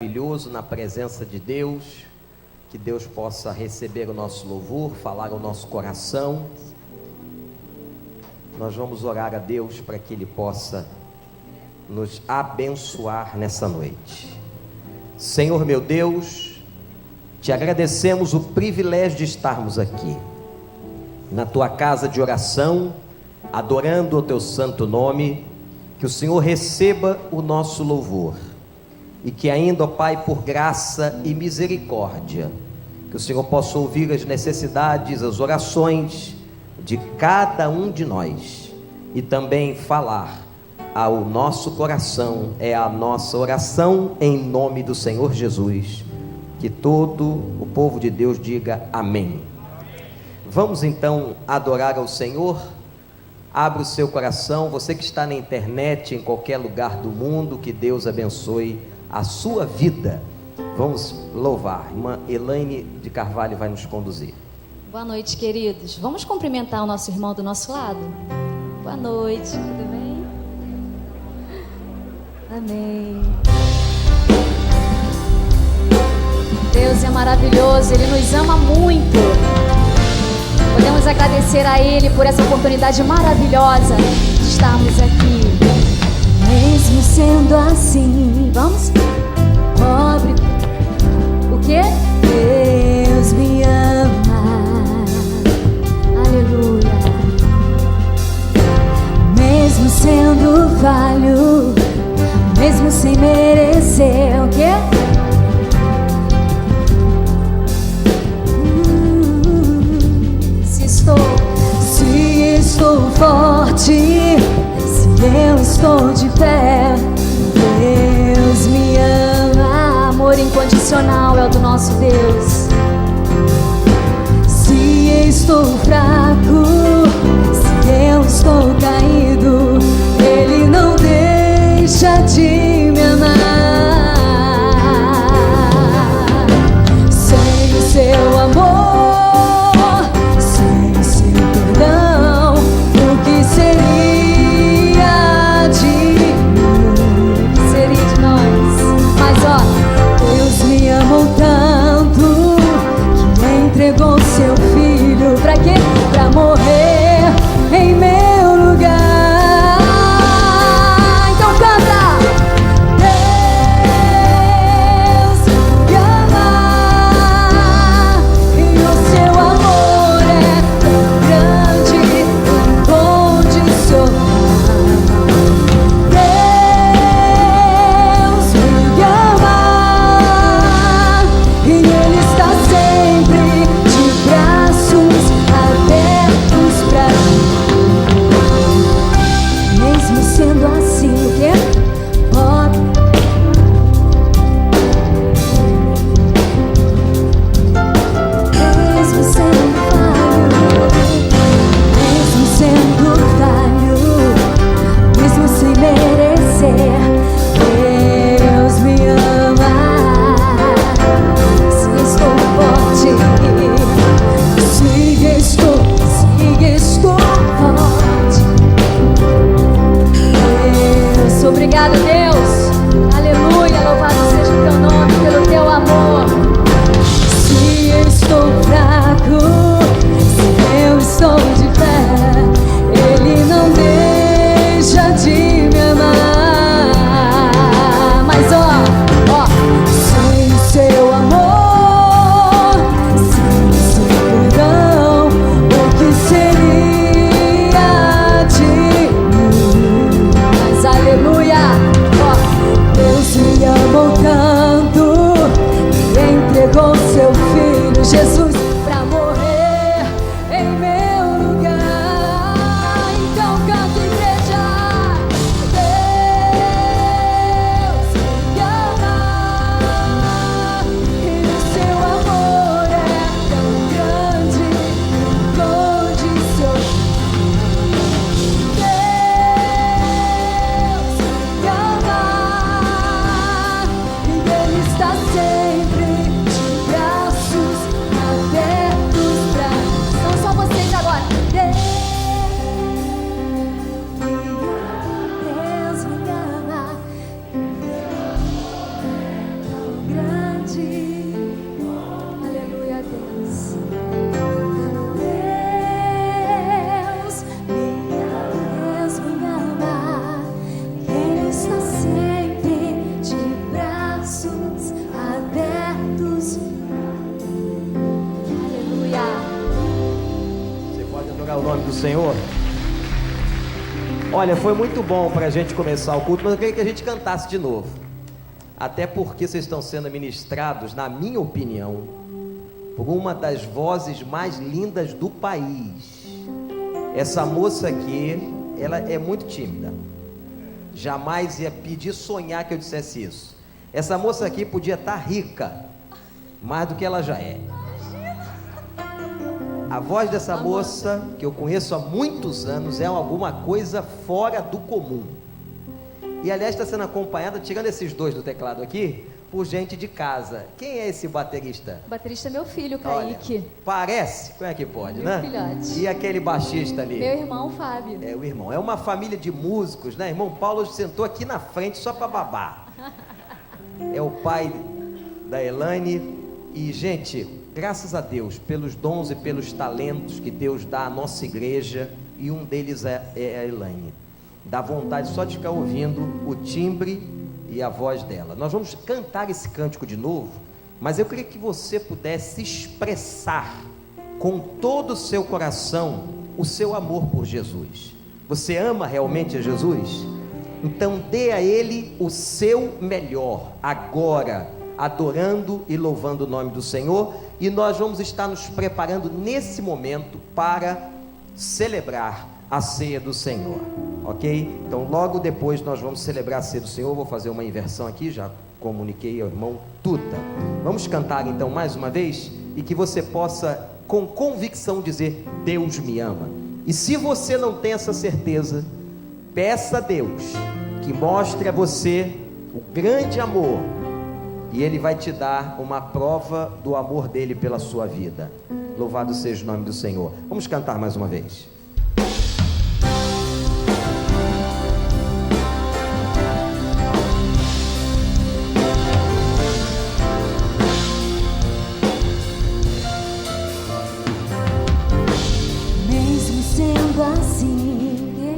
Maravilhoso na presença de Deus, que Deus possa receber o nosso louvor, falar ao nosso coração. Nós vamos orar a Deus para que Ele possa nos abençoar nessa noite. Senhor meu Deus, te agradecemos o privilégio de estarmos aqui, na Tua casa de oração, adorando o Teu santo nome. Que o Senhor receba o nosso louvor. E que ainda, ó Pai, por graça e misericórdia, que o Senhor possa ouvir as necessidades, as orações de cada um de nós, e também falar ao nosso coração. É a nossa oração em nome do Senhor Jesus. Que todo o povo de Deus diga amém. Vamos então adorar ao Senhor. Abra o seu coração, você que está na internet, em qualquer lugar do mundo, que Deus abençoe a sua vida. Vamos louvar. Irmã Elaine de Carvalho vai nos conduzir. Boa noite, queridos. Vamos cumprimentar o nosso irmão do nosso lado? Boa noite, tudo bem? Amém. Deus é maravilhoso, Ele nos ama muito. Podemos agradecer a Ele por essa oportunidade maravilhosa de estarmos aqui. Mesmo sendo assim, vamos? Pobre, o quê? Deus me ama, aleluia. Mesmo sendo falho, mesmo sem merecer, o quê? Se estou forte, se eu estou de pé, Deus me ama. Amor incondicional é o do nosso Deus. Se estou fraco, se eu estou caído, Ele não deixa de me amar. Sem o seu amor, entregou seu filho, pra quê? Pra morrer em meu lugar. Então canta! nome do Senhor. Olha, foi muito bom para a gente começar o culto, mas eu queria que a gente cantasse de novo. Até porque vocês estão sendo ministrados, na minha opinião, por uma das vozes mais lindas do país. Essa moça aqui, ela é muito tímida. Jamais ia pedir, sonhar que eu dissesse isso. Essa moça aqui podia estar rica, mais do que ela já é. A voz dessa moça, que eu conheço há muitos anos, é alguma coisa fora do comum. E aliás está sendo acompanhada, tirando esses dois do teclado aqui, por gente de casa. Quem é esse baterista? O baterista é meu filho, Kaique. Olha, parece? Como é que pode, meu né? Filhote. E aquele baixista ali? Meu irmão, Fábio. É o irmão. É uma família de músicos, né? Irmão Paulo sentou aqui na frente só para babar. É o pai da Elaine. E, gente, graças a Deus pelos dons e pelos talentos que Deus dá à nossa igreja, e um deles é a Elaine. Dá vontade só de ficar ouvindo o timbre e a voz dela. Nós vamos cantar esse cântico de novo, mas eu queria que você pudesse expressar com todo o seu coração o seu amor por Jesus. Você ama realmente a Jesus? Então dê a Ele o seu melhor agora, adorando e louvando o nome do Senhor. E nós vamos estar nos preparando nesse momento para celebrar a ceia do Senhor, ok? Então logo depois nós vamos celebrar a ceia do Senhor. Vou fazer uma inversão aqui, já comuniquei ao irmão Tuta. Vamos cantar então mais uma vez, e que você possa com convicção dizer: Deus me ama. E se você não tem essa certeza, peça a Deus que mostre a você o grande amor, e Ele vai te dar uma prova do amor dele pela sua vida. Louvado seja o nome do Senhor. Vamos cantar mais uma vez. Mesmo sendo assim,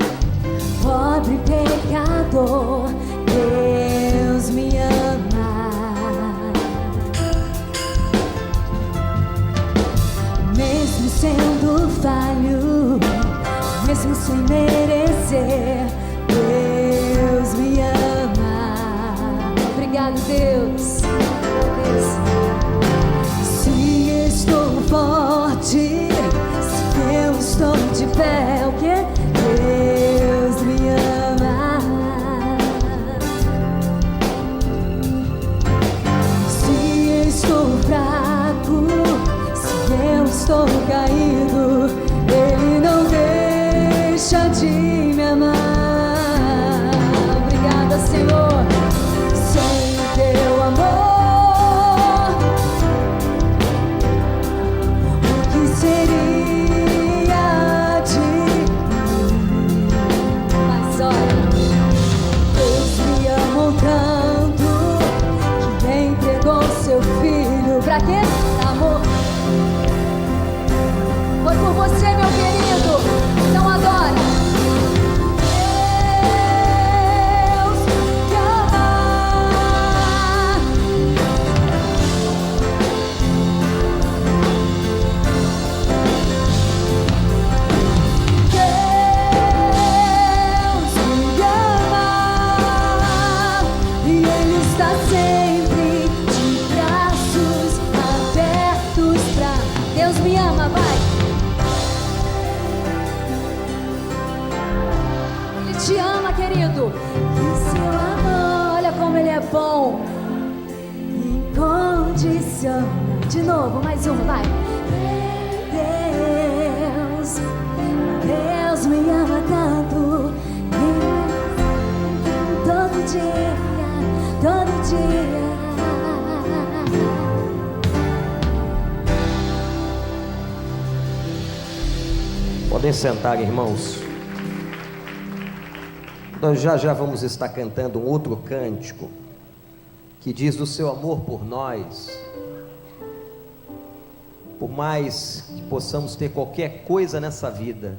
pobre pecador, Deus me ama. Mesmo sendo falho, mesmo sem merecer, Deus me ama. Obrigado, Deus. Se estou forte, se eu estou de pé, o que? Deus me ama. Se estou fraco, se eu estou caído, Ele não deixa de me amar. Obrigada, Senhor. Sem teu amor, o que seria de mim? Mas olha, Deus me amou tanto que entregou seu filho. Pra quê? Amor. Foi por você, meu querido. Então adora. Deus te ama. Deus me ama. E Ele está sempre de braços abertos pra... Deus me ama, vai. Ele te ama, querido. E seu amor, olha como Ele é bom, incondicional. De novo, mais um, vai. Deus me ama tanto. Todo dia, todo dia. Podem sentar, irmãos. Nós já vamos estar cantando um outro cântico que diz do seu amor por nós. Por mais que possamos ter qualquer coisa nessa vida,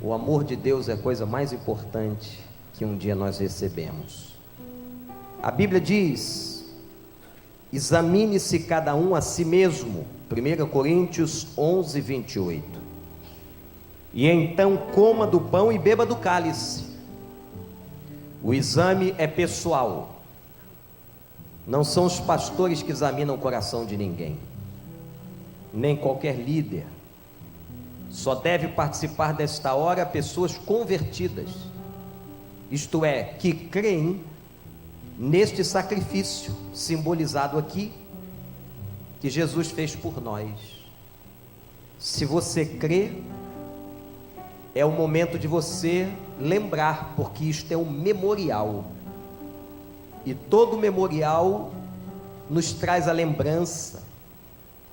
o amor de Deus é a coisa mais importante que um dia nós recebemos. A Bíblia diz: examine-se cada um a si mesmo. 1 Coríntios 11, 28. E então coma do pão e beba do cálice. O exame é pessoal. Não são os pastores que examinam o coração de ninguém, nem qualquer líder. Só deve participar desta hora pessoas convertidas, isto é, que creem neste sacrifício simbolizado aqui, que Jesus fez por nós. Se você crê, é o momento de você lembrar, porque isto é um memorial, e todo memorial nos traz a lembrança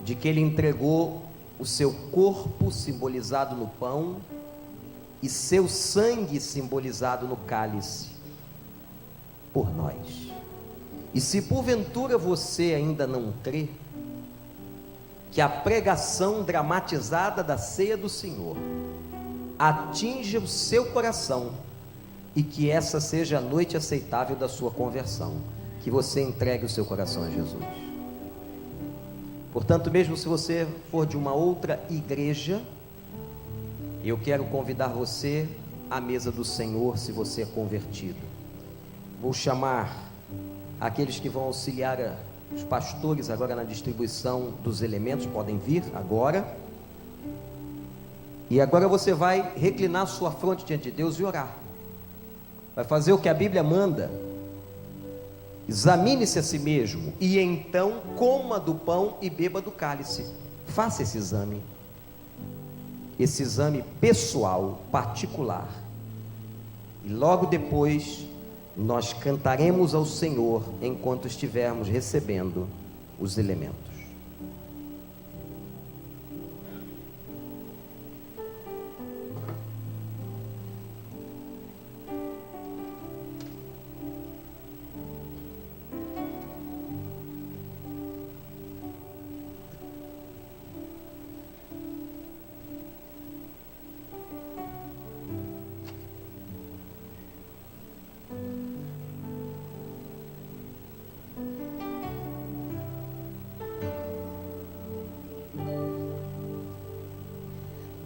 de que Ele entregou o seu corpo simbolizado no pão e seu sangue simbolizado no cálice por nós. E se porventura você ainda não crê que a pregação dramatizada da ceia do Senhor atinja o seu coração e que essa seja a noite aceitável da sua conversão, que você entregue o seu coração a Jesus. Portanto, mesmo se você for de uma outra igreja, eu quero convidar você à mesa do Senhor, se você é convertido. Vou chamar aqueles que vão auxiliar os pastores agora na distribuição dos elementos, podem vir agora. E agora você vai reclinar sua fronte diante de Deus e orar. Vai fazer o que a Bíblia manda. Examine-se a si mesmo e então coma do pão e beba do cálice. Faça esse exame pessoal, particular. E logo depois nós cantaremos ao Senhor enquanto estivermos recebendo os elementos.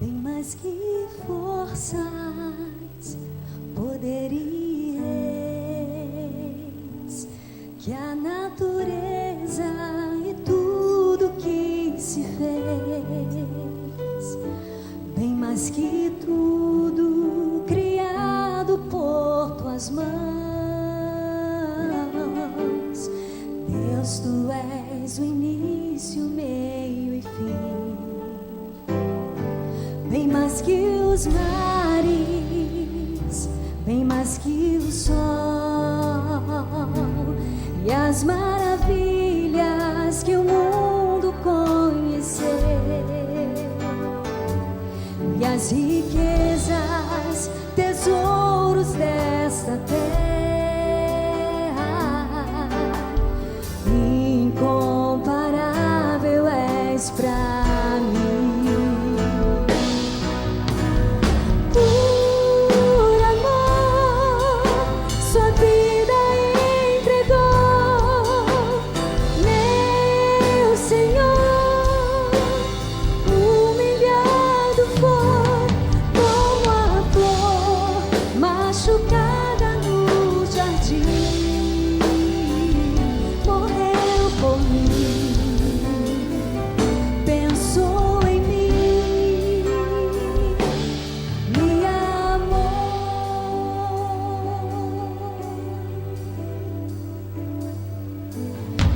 Bem mais que forças, poder e reis, que a natureza e tudo que se fez, bem mais que tudo criado por tuas mãos, Deus, tu és o início, meio e fim. Bem mais que os mares, bem mais que o sol e as maravilhas que o mundo conheceu, e as riquezas, tesouros desta terra, incomparável és pra mim.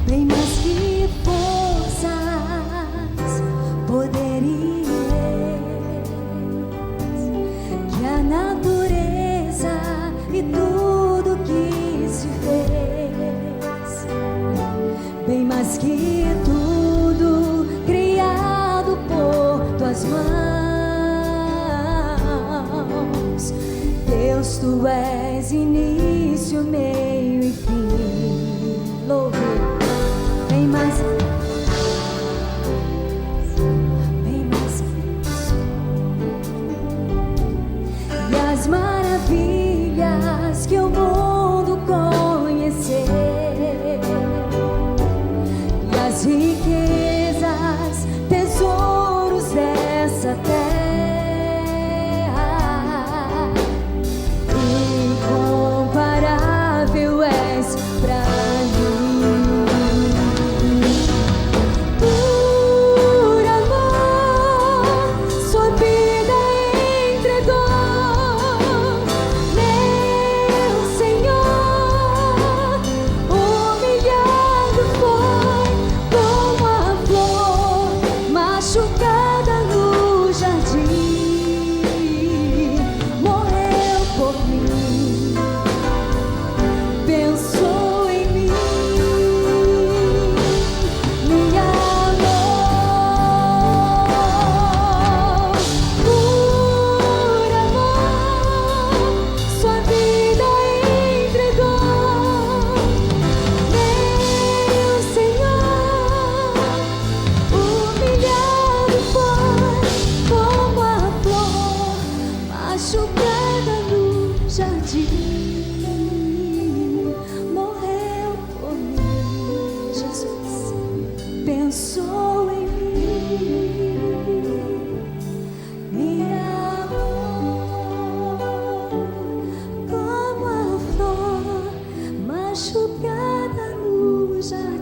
Bem mais que forças, poder e reis, que a natureza e tudo que se fez, bem mais que tudo criado por tuas mãos, Deus, tu és início, meio e fim. Louve. Bem mais que isso, e as maravilhas que o mundo conheceu, e as riquezas, tesouros dessa terra,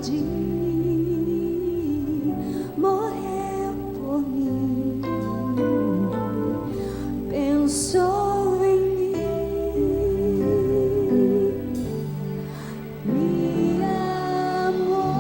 jardim, morreu por mim, pensou em mim, me amou.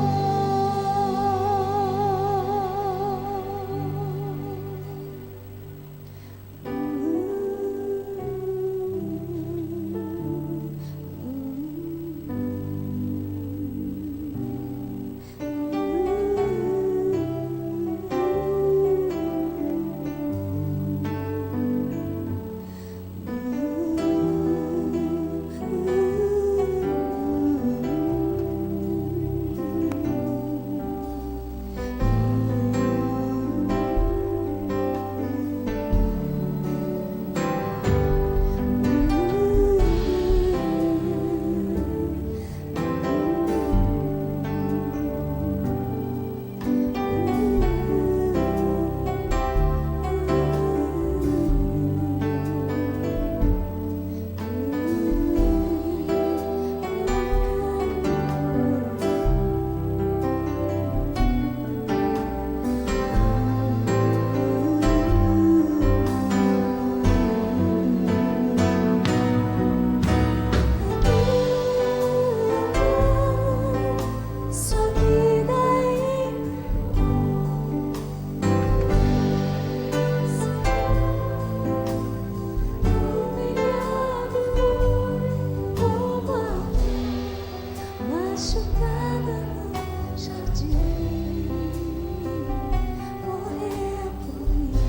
Machucada no jardim, morreu por mim,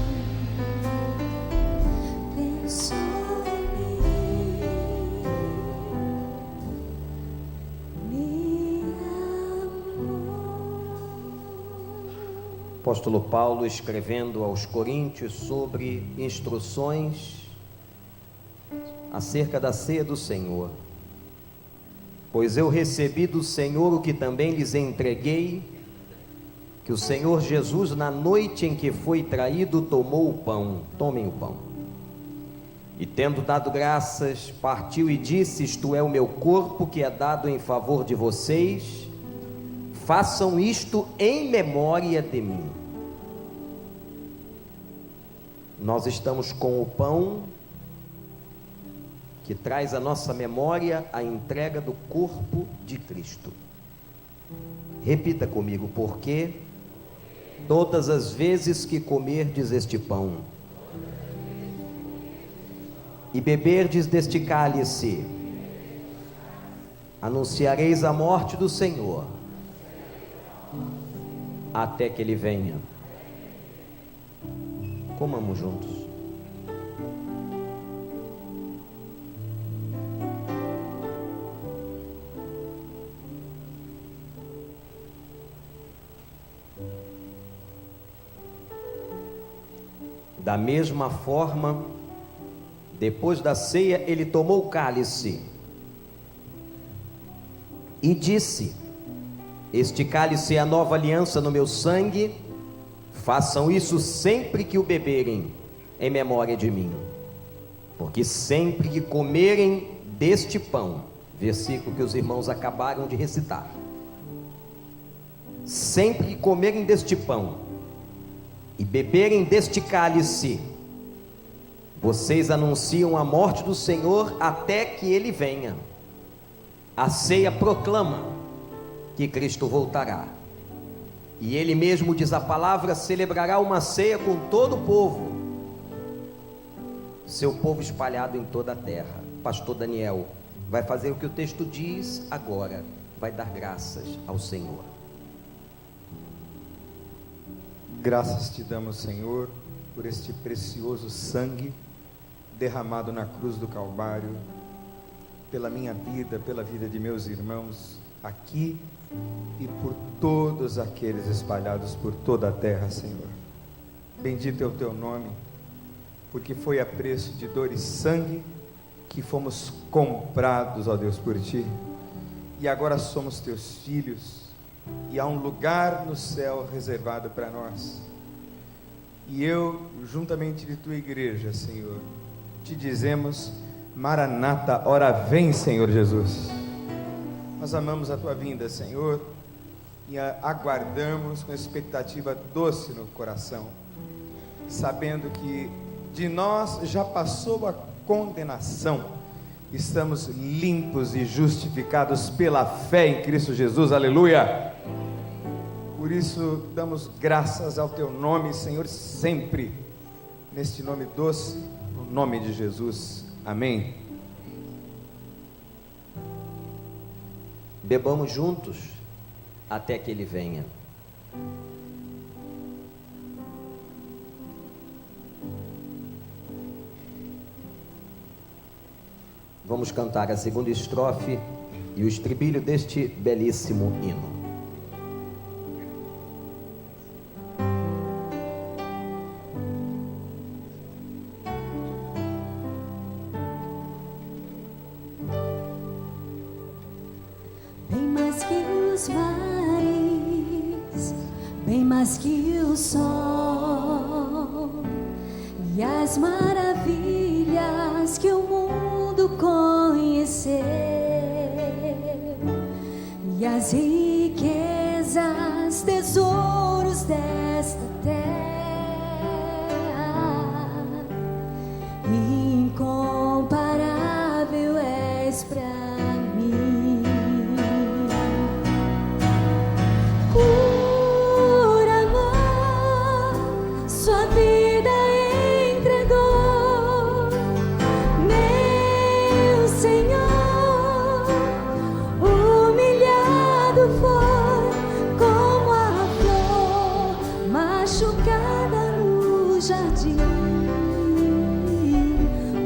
pensou em mim, me amou. Apóstolo Paulo escrevendo aos Coríntios sobre instruções acerca da ceia do Senhor. Pois eu recebi do Senhor o que também lhes entreguei, que o Senhor Jesus, na noite em que foi traído, tomou o pão. Tomem o pão. E tendo dado graças, partiu e disse: isto é o meu corpo que é dado em favor de vocês, façam isto em memória de mim. Nós estamos com o pão que traz à nossa memória a entrega do corpo de Cristo. Repita comigo: porque todas as vezes que comerdes este pão e beberdes deste cálice, anunciareis a morte do Senhor até que Ele venha. Comamos juntos. Da mesma forma, depois da ceia, ele tomou o cálice e disse: este cálice é a nova aliança no meu sangue, façam isso sempre que o beberem, em memória de mim. Porque sempre que comerem deste pão, versículo que os irmãos acabaram de recitar, sempre que comerem deste pão e beberem deste cálice, vocês anunciam a morte do Senhor até que Ele venha. A ceia proclama que Cristo voltará, e Ele mesmo, diz a palavra, celebrará uma ceia com todo o povo, seu povo espalhado em toda a terra. Pastor Daniel vai fazer o que o texto diz agora, vai dar graças ao Senhor. Graças te damos, Senhor, por este precioso sangue derramado na cruz do Calvário, pela minha vida, pela vida de meus irmãos aqui e por todos aqueles espalhados por toda a terra, Senhor. Bendito é o teu nome, porque foi a preço de dor e sangue que fomos comprados, ó Deus, por ti, e agora somos teus filhos, e há um lugar no céu reservado para nós. E eu, juntamente de tua igreja, Senhor, te dizemos: Maranata, ora vem, Senhor Jesus. Nós amamos a tua vinda, Senhor, e aguardamos com expectativa doce no coração, sabendo que de nós já passou a condenação, estamos limpos e justificados pela fé em Cristo Jesus, aleluia. Por isso damos graças ao teu nome, Senhor, sempre, neste nome doce, no nome de Jesus, amém. Bebamos juntos até que Ele venha. Vamos cantar a segunda estrofe e o estribilho deste belíssimo hino. Bem mais que os mares, bem mais que o sol, e as maravilhas que o mundo conheceu, e as riquezas, tesouros desta terra, incomparável és pra mim. Por amor, sua vida entregou, meu Senhor. Humilhado foi como a flor machucada no jardim,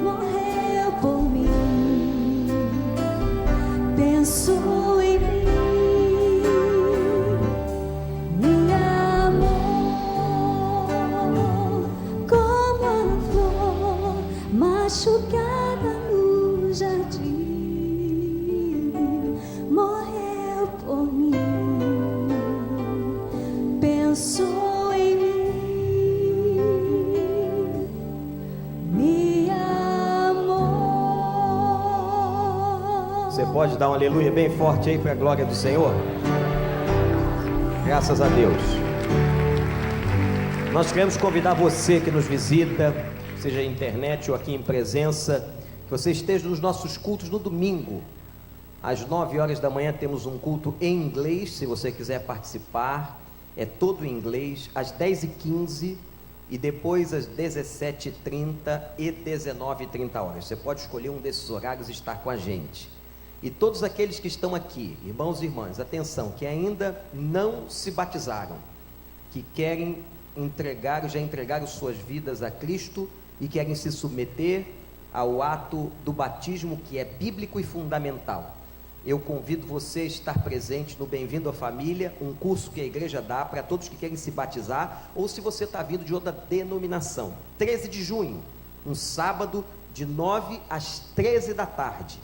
morreu por mim, pensou em mim, me amou como a flor machucada no jardim, morreu por mim, pensou em mim, me amou. Você pode dar um aleluia bem forte aí para a glória do Senhor? Graças a Deus. Nós queremos convidar você que nos visita, seja em internet ou aqui em presença, que você esteja nos nossos cultos no domingo. Às 9 horas da manhã temos um culto em inglês, se você quiser participar, é todo em inglês, às 10h15 e depois às 17h30 e 19h30. Você pode escolher um desses horários e estar com a gente. E todos aqueles que estão aqui, irmãos e irmãs, atenção, que ainda não se batizaram, que querem entregar, já entregaram suas vidas a Cristo e querem se submeter ao ato do batismo, que é bíblico e fundamental. Eu convido você a estar presente no Bem-vindo à Família, um curso que a igreja dá para todos que querem se batizar, ou se você está vindo de outra denominação. 13 de junho, um sábado, de 9 às 13 da tarde.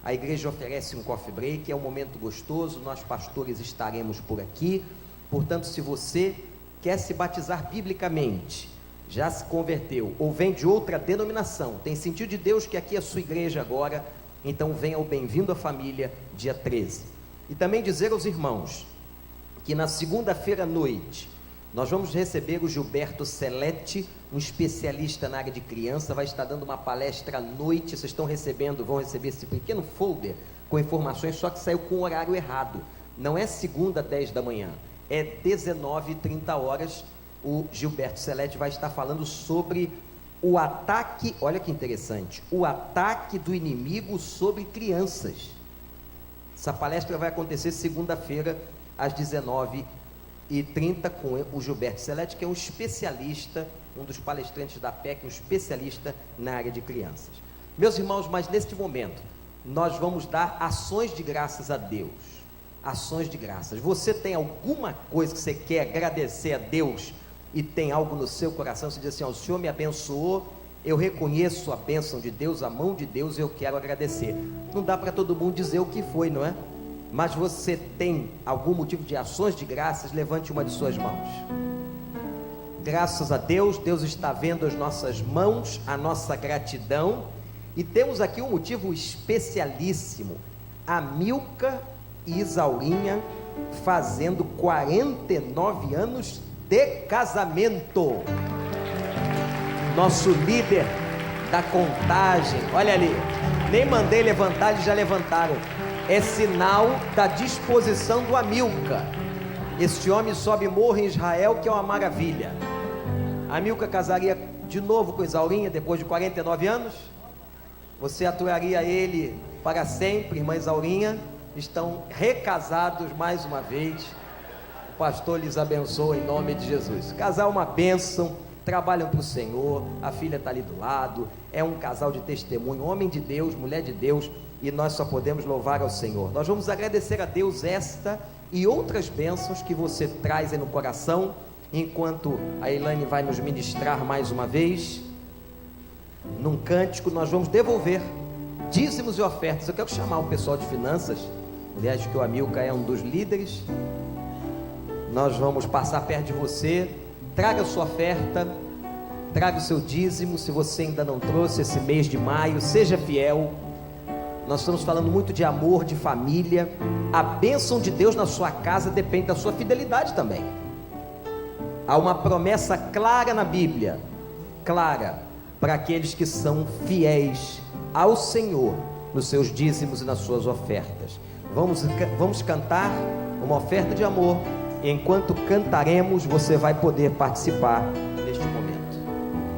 A igreja oferece um coffee break, é um momento gostoso, nós pastores estaremos por aqui. Portanto, se você quer se batizar biblicamente, já se converteu, ou vem de outra denominação, tem sentido de Deus que aqui é a sua igreja agora, então venha ao Bem-vindo à Família, dia 13. E também dizer aos irmãos, que na segunda-feira à noite, nós vamos receber o Gilberto Celete, um especialista na área de criança, vai estar dando uma palestra à noite. Vocês estão recebendo, vão receber esse pequeno folder com informações, só que saiu com o horário errado, não é segunda 10 da manhã, é 19h30, o Gilberto Celete vai estar falando sobre o ataque, olha que interessante, o ataque do inimigo sobre crianças. Essa palestra vai acontecer segunda-feira, às 19h30, com o Gilberto Celete, que é um especialista, um dos palestrantes da PEC, um especialista na área de crianças. Meus irmãos, mas neste momento, nós vamos dar ações de graças a Deus, ações de graças. Você tem alguma coisa que você quer agradecer a Deus, e tem algo no seu coração, você diz assim: ó, o Senhor me abençoou, eu reconheço a bênção de Deus, a mão de Deus, e eu quero agradecer. Não dá para todo mundo dizer o que foi, não é? Mas você tem algum motivo de ações de graças? Levante uma de suas mãos. Graças a Deus, Deus está vendo as nossas mãos, a nossa gratidão, e temos aqui um motivo especialíssimo. A Milka e Isaurinha fazendo 49 anos de casamento. Nosso líder da contagem, olha ali, nem mandei levantar, eles já levantaram. É sinal da disposição do Amilcar. Este homem sobe morro em Israel, que é uma maravilha. Amilcar casaria de novo com Isaurinha depois de 49 anos? Você aturaria ele para sempre? Irmã Isaurinha, estão recasados mais uma vez. O pastor lhes abençoa em nome de Jesus. Casar é uma bênção, trabalham para o Senhor, a filha está ali do lado, é um casal de testemunho, homem de Deus, mulher de Deus, e nós só podemos louvar ao Senhor. Nós vamos agradecer a Deus esta e outras bênçãos que você traz aí no coração, enquanto a Elaine vai nos ministrar mais uma vez. Num cântico nós vamos devolver dízimos e ofertas. Eu quero chamar o pessoal de finanças, aliás, que o Amilcar é um dos líderes. Nós vamos passar perto de você. Traga a sua oferta, traga o seu dízimo. Se você ainda não trouxe esse mês de maio, seja fiel. Nós estamos falando muito de amor, de família. A bênção de Deus na sua casa depende da sua fidelidade também. Há uma promessa clara na Bíblia, clara, para aqueles que são fiéis ao Senhor nos seus dízimos e nas suas ofertas. Vamos cantar uma oferta de amor. Enquanto cantaremos, você vai poder participar neste momento.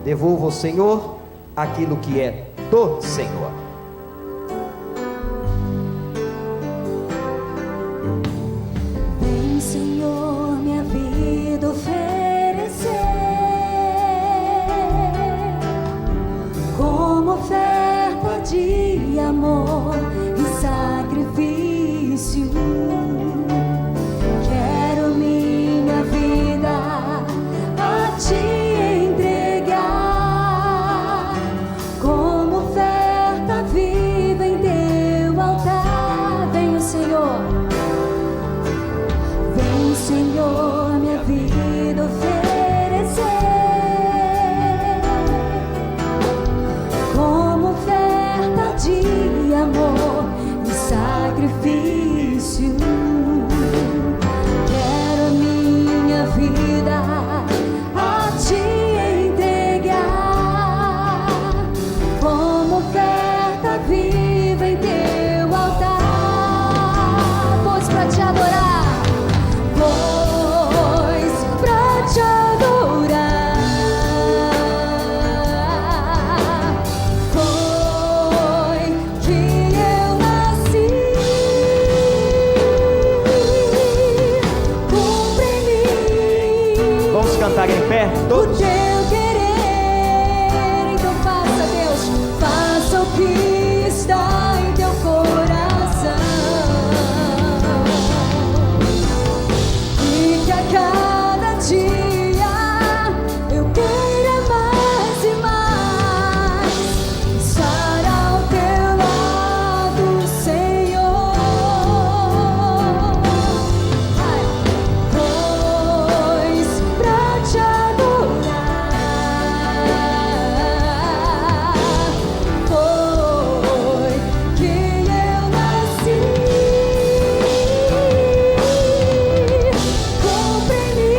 Devolva ao Senhor aquilo que é do Senhor. Vem, Senhor, minha vida oferecer como oferta de amor e sacrifício. Quero minha vida a te entregar como oferta viva em teu altar. Vem, Senhor. Vem, Senhor, minha vida oferecer como oferta de amor e sacrifício. Quero minha vida a te entregar como oferta viva em teu altar. Pois para te adorar, pois pra te adorar, foi que eu nasci. Cumpre em mim Vamos cantar em pé, o todos. teu querer. Então faça, Deus, faça o que está em teu coração. E que a cada dia eu queira mais e mais estar ao teu lado, Senhor. Pois pra te adorar foi que eu nasci. Cumpre em mim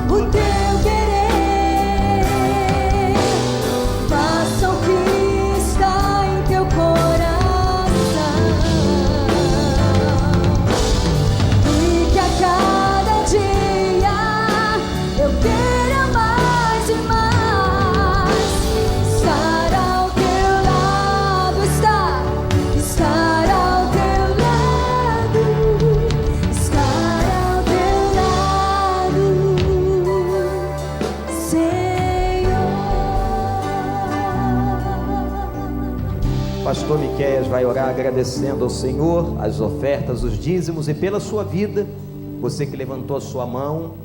o teu querer. Faça o que está em teu coração. E que a cada dia eu queira mais e mais estar ao teu lado, estar ao teu lado, estar ao teu lado, Senhor. Pastor Miqueias vai orar agradecendo ao Senhor as ofertas, os dízimos e pela sua vida. Você que levantou a sua mão,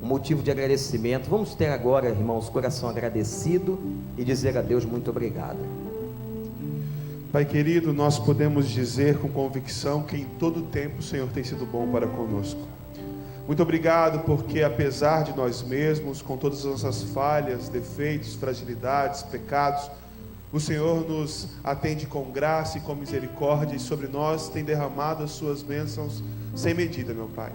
um motivo de agradecimento. Vamos ter agora, irmãos, coração agradecido e dizer a Deus muito obrigado. Pai querido, nós podemos dizer com convicção que em todo tempo o Senhor tem sido bom para conosco. Muito obrigado porque apesar de nós mesmos, com todas as nossas falhas, defeitos, fragilidades, pecados, O Senhor nos atende com graça e com misericórdia, e sobre nós tem derramado as suas bênçãos sem medida, meu Pai.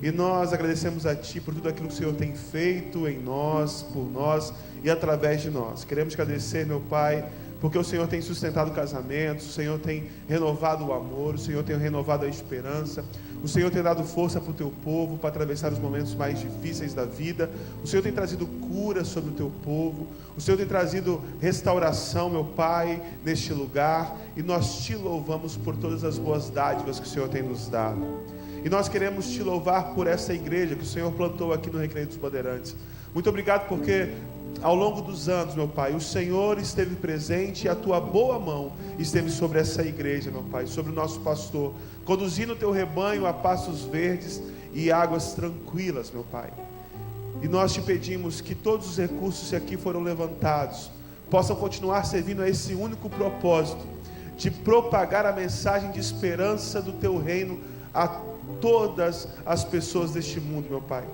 E nós agradecemos a Ti por tudo aquilo que o Senhor tem feito em nós, por nós e através de nós. Queremos agradecer, meu Pai, porque o Senhor tem sustentado casamentos, o Senhor tem renovado o amor, o Senhor tem renovado a esperança, o Senhor tem dado força para o Teu povo, para atravessar os momentos mais difíceis da vida, o Senhor tem trazido cura sobre o Teu povo, o Senhor tem trazido restauração, meu Pai, neste lugar, e nós Te louvamos por todas as boas dádivas que o Senhor tem nos dado. E nós queremos Te louvar por essa igreja que o Senhor plantou aqui no Recreio dos Bandeirantes. Muito obrigado porque ao longo dos anos, meu Pai, o Senhor esteve presente e a Tua boa mão esteve sobre essa igreja, meu Pai, sobre o nosso pastor, conduzindo o Teu rebanho a pastos verdes e águas tranquilas, meu Pai. E nós Te pedimos que todos os recursos que aqui foram levantados possam continuar servindo a esse único propósito, de propagar a mensagem de esperança do Teu reino a todas as pessoas deste mundo, meu Pai.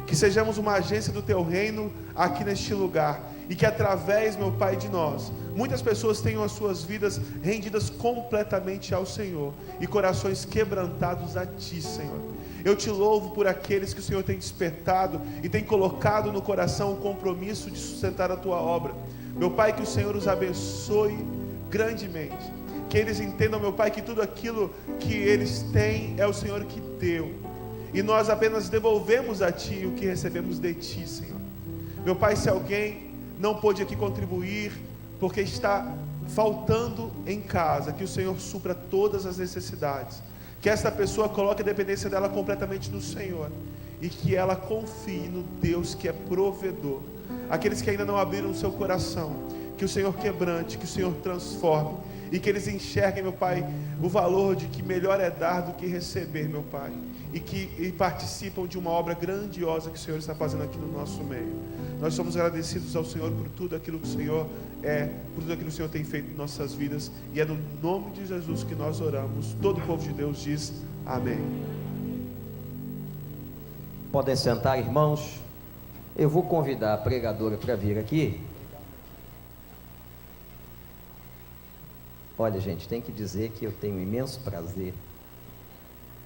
Que sejamos uma agência do Teu reino aqui neste lugar, e que através, meu Pai, de nós, muitas pessoas tenham as suas vidas rendidas completamente ao Senhor, e corações quebrantados a Ti, Senhor. Eu Te louvo por aqueles que o Senhor tem despertado e tem colocado no coração o compromisso de sustentar a Tua obra. Meu Pai, que o Senhor os abençoe grandemente, que eles entendam, meu Pai, que tudo aquilo que eles têm é o Senhor que deu, e nós apenas devolvemos a Ti o que recebemos de Ti, Senhor. Meu Pai, se alguém não pôde aqui contribuir porque está faltando em casa, que o Senhor supra todas as necessidades, que esta pessoa coloque a dependência dela completamente no Senhor, e que ela confie no Deus que é provedor. Aqueles que ainda não abriram o seu coração, que o Senhor quebrante, que o Senhor transforme, e que eles enxerguem, meu Pai, o valor de que melhor é dar do que receber, meu Pai, e participam de uma obra grandiosa que o Senhor está fazendo aqui no nosso meio. Nós somos agradecidos ao Senhor por tudo aquilo que o Senhor é, por tudo aquilo que o Senhor tem feito em nossas vidas, e é no nome de Jesus que nós oramos. Todo o povo de Deus diz amém. Podem sentar, irmãos. Eu vou convidar a pregadora para vir aqui. Olha, gente, tem que dizer que eu tenho um imenso prazer,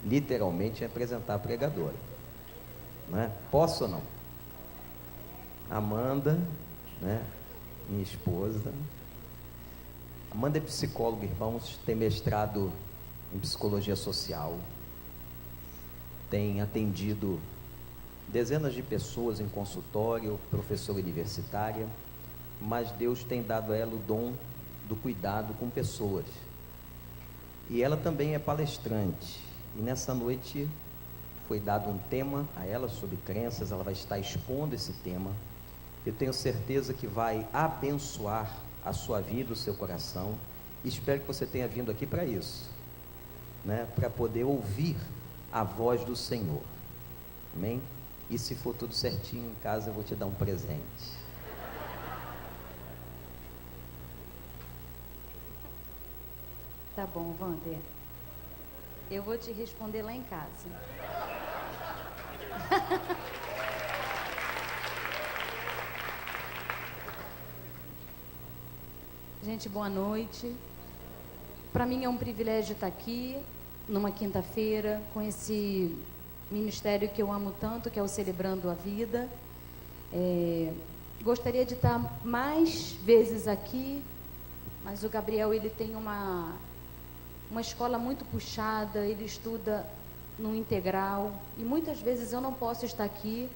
literalmente, em apresentar a pregadora, né? Posso ou não? Amanda, né? Minha esposa. Amanda é psicóloga, irmãos, tem mestrado em psicologia social, tem atendido dezenas de pessoas em consultório, professora universitária, mas Deus tem dado a ela o dom do cuidado com pessoas, e ela também é palestrante, e nessa noite foi dado um tema a ela sobre crenças. Ela vai estar expondo esse tema. Eu tenho certeza que vai abençoar a sua vida, o seu coração, e espero que você tenha vindo aqui para isso, né? Para poder ouvir a voz do Senhor, amém? E se for tudo certinho em casa, eu vou te dar um presente. Tá bom, Wander. Eu vou te responder lá em casa. Gente, boa noite. Para mim é um privilégio estar aqui numa quinta-feira com esse ministério que eu amo tanto, que é o Celebrando a Vida. Gostaria de estar mais vezes aqui, mas o Gabriel, ele tem uma escola muito puxada, ele estuda no integral, e muitas vezes eu não posso estar aqui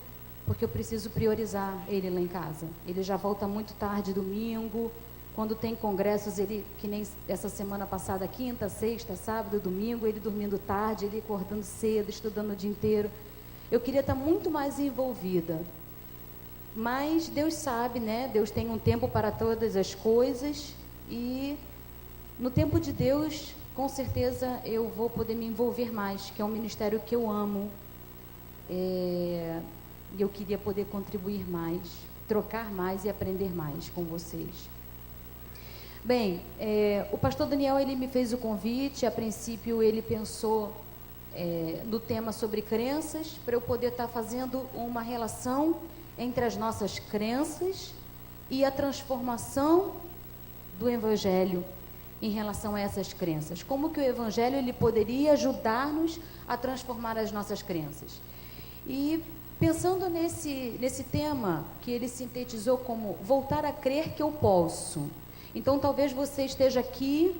porque eu preciso priorizar ele lá em casa. Ele já volta muito tarde domingo, quando tem congressos, ele, que nem essa semana passada, quinta, sexta, sábado, domingo, ele dormindo tarde, ele acordando cedo, estudando o dia inteiro. Eu queria estar muito mais envolvida, mas Deus sabe, né? Deus tem um tempo para todas as coisas, e no tempo de Deus, com certeza eu vou poder me envolver mais, que é um ministério que eu amo, e eu queria poder contribuir mais, trocar mais e aprender mais com vocês. Bem, o pastor Daniel, ele me fez o convite. A princípio ele pensou no tema sobre crenças, para eu poder estar fazendo uma relação entre as nossas crenças e a transformação do Evangelho em relação a essas crenças. Como que o Evangelho ele poderia ajudar-nos a transformar as nossas crenças. E pensando nesse tema que ele sintetizou como voltar a crer que eu posso. Então talvez você esteja aqui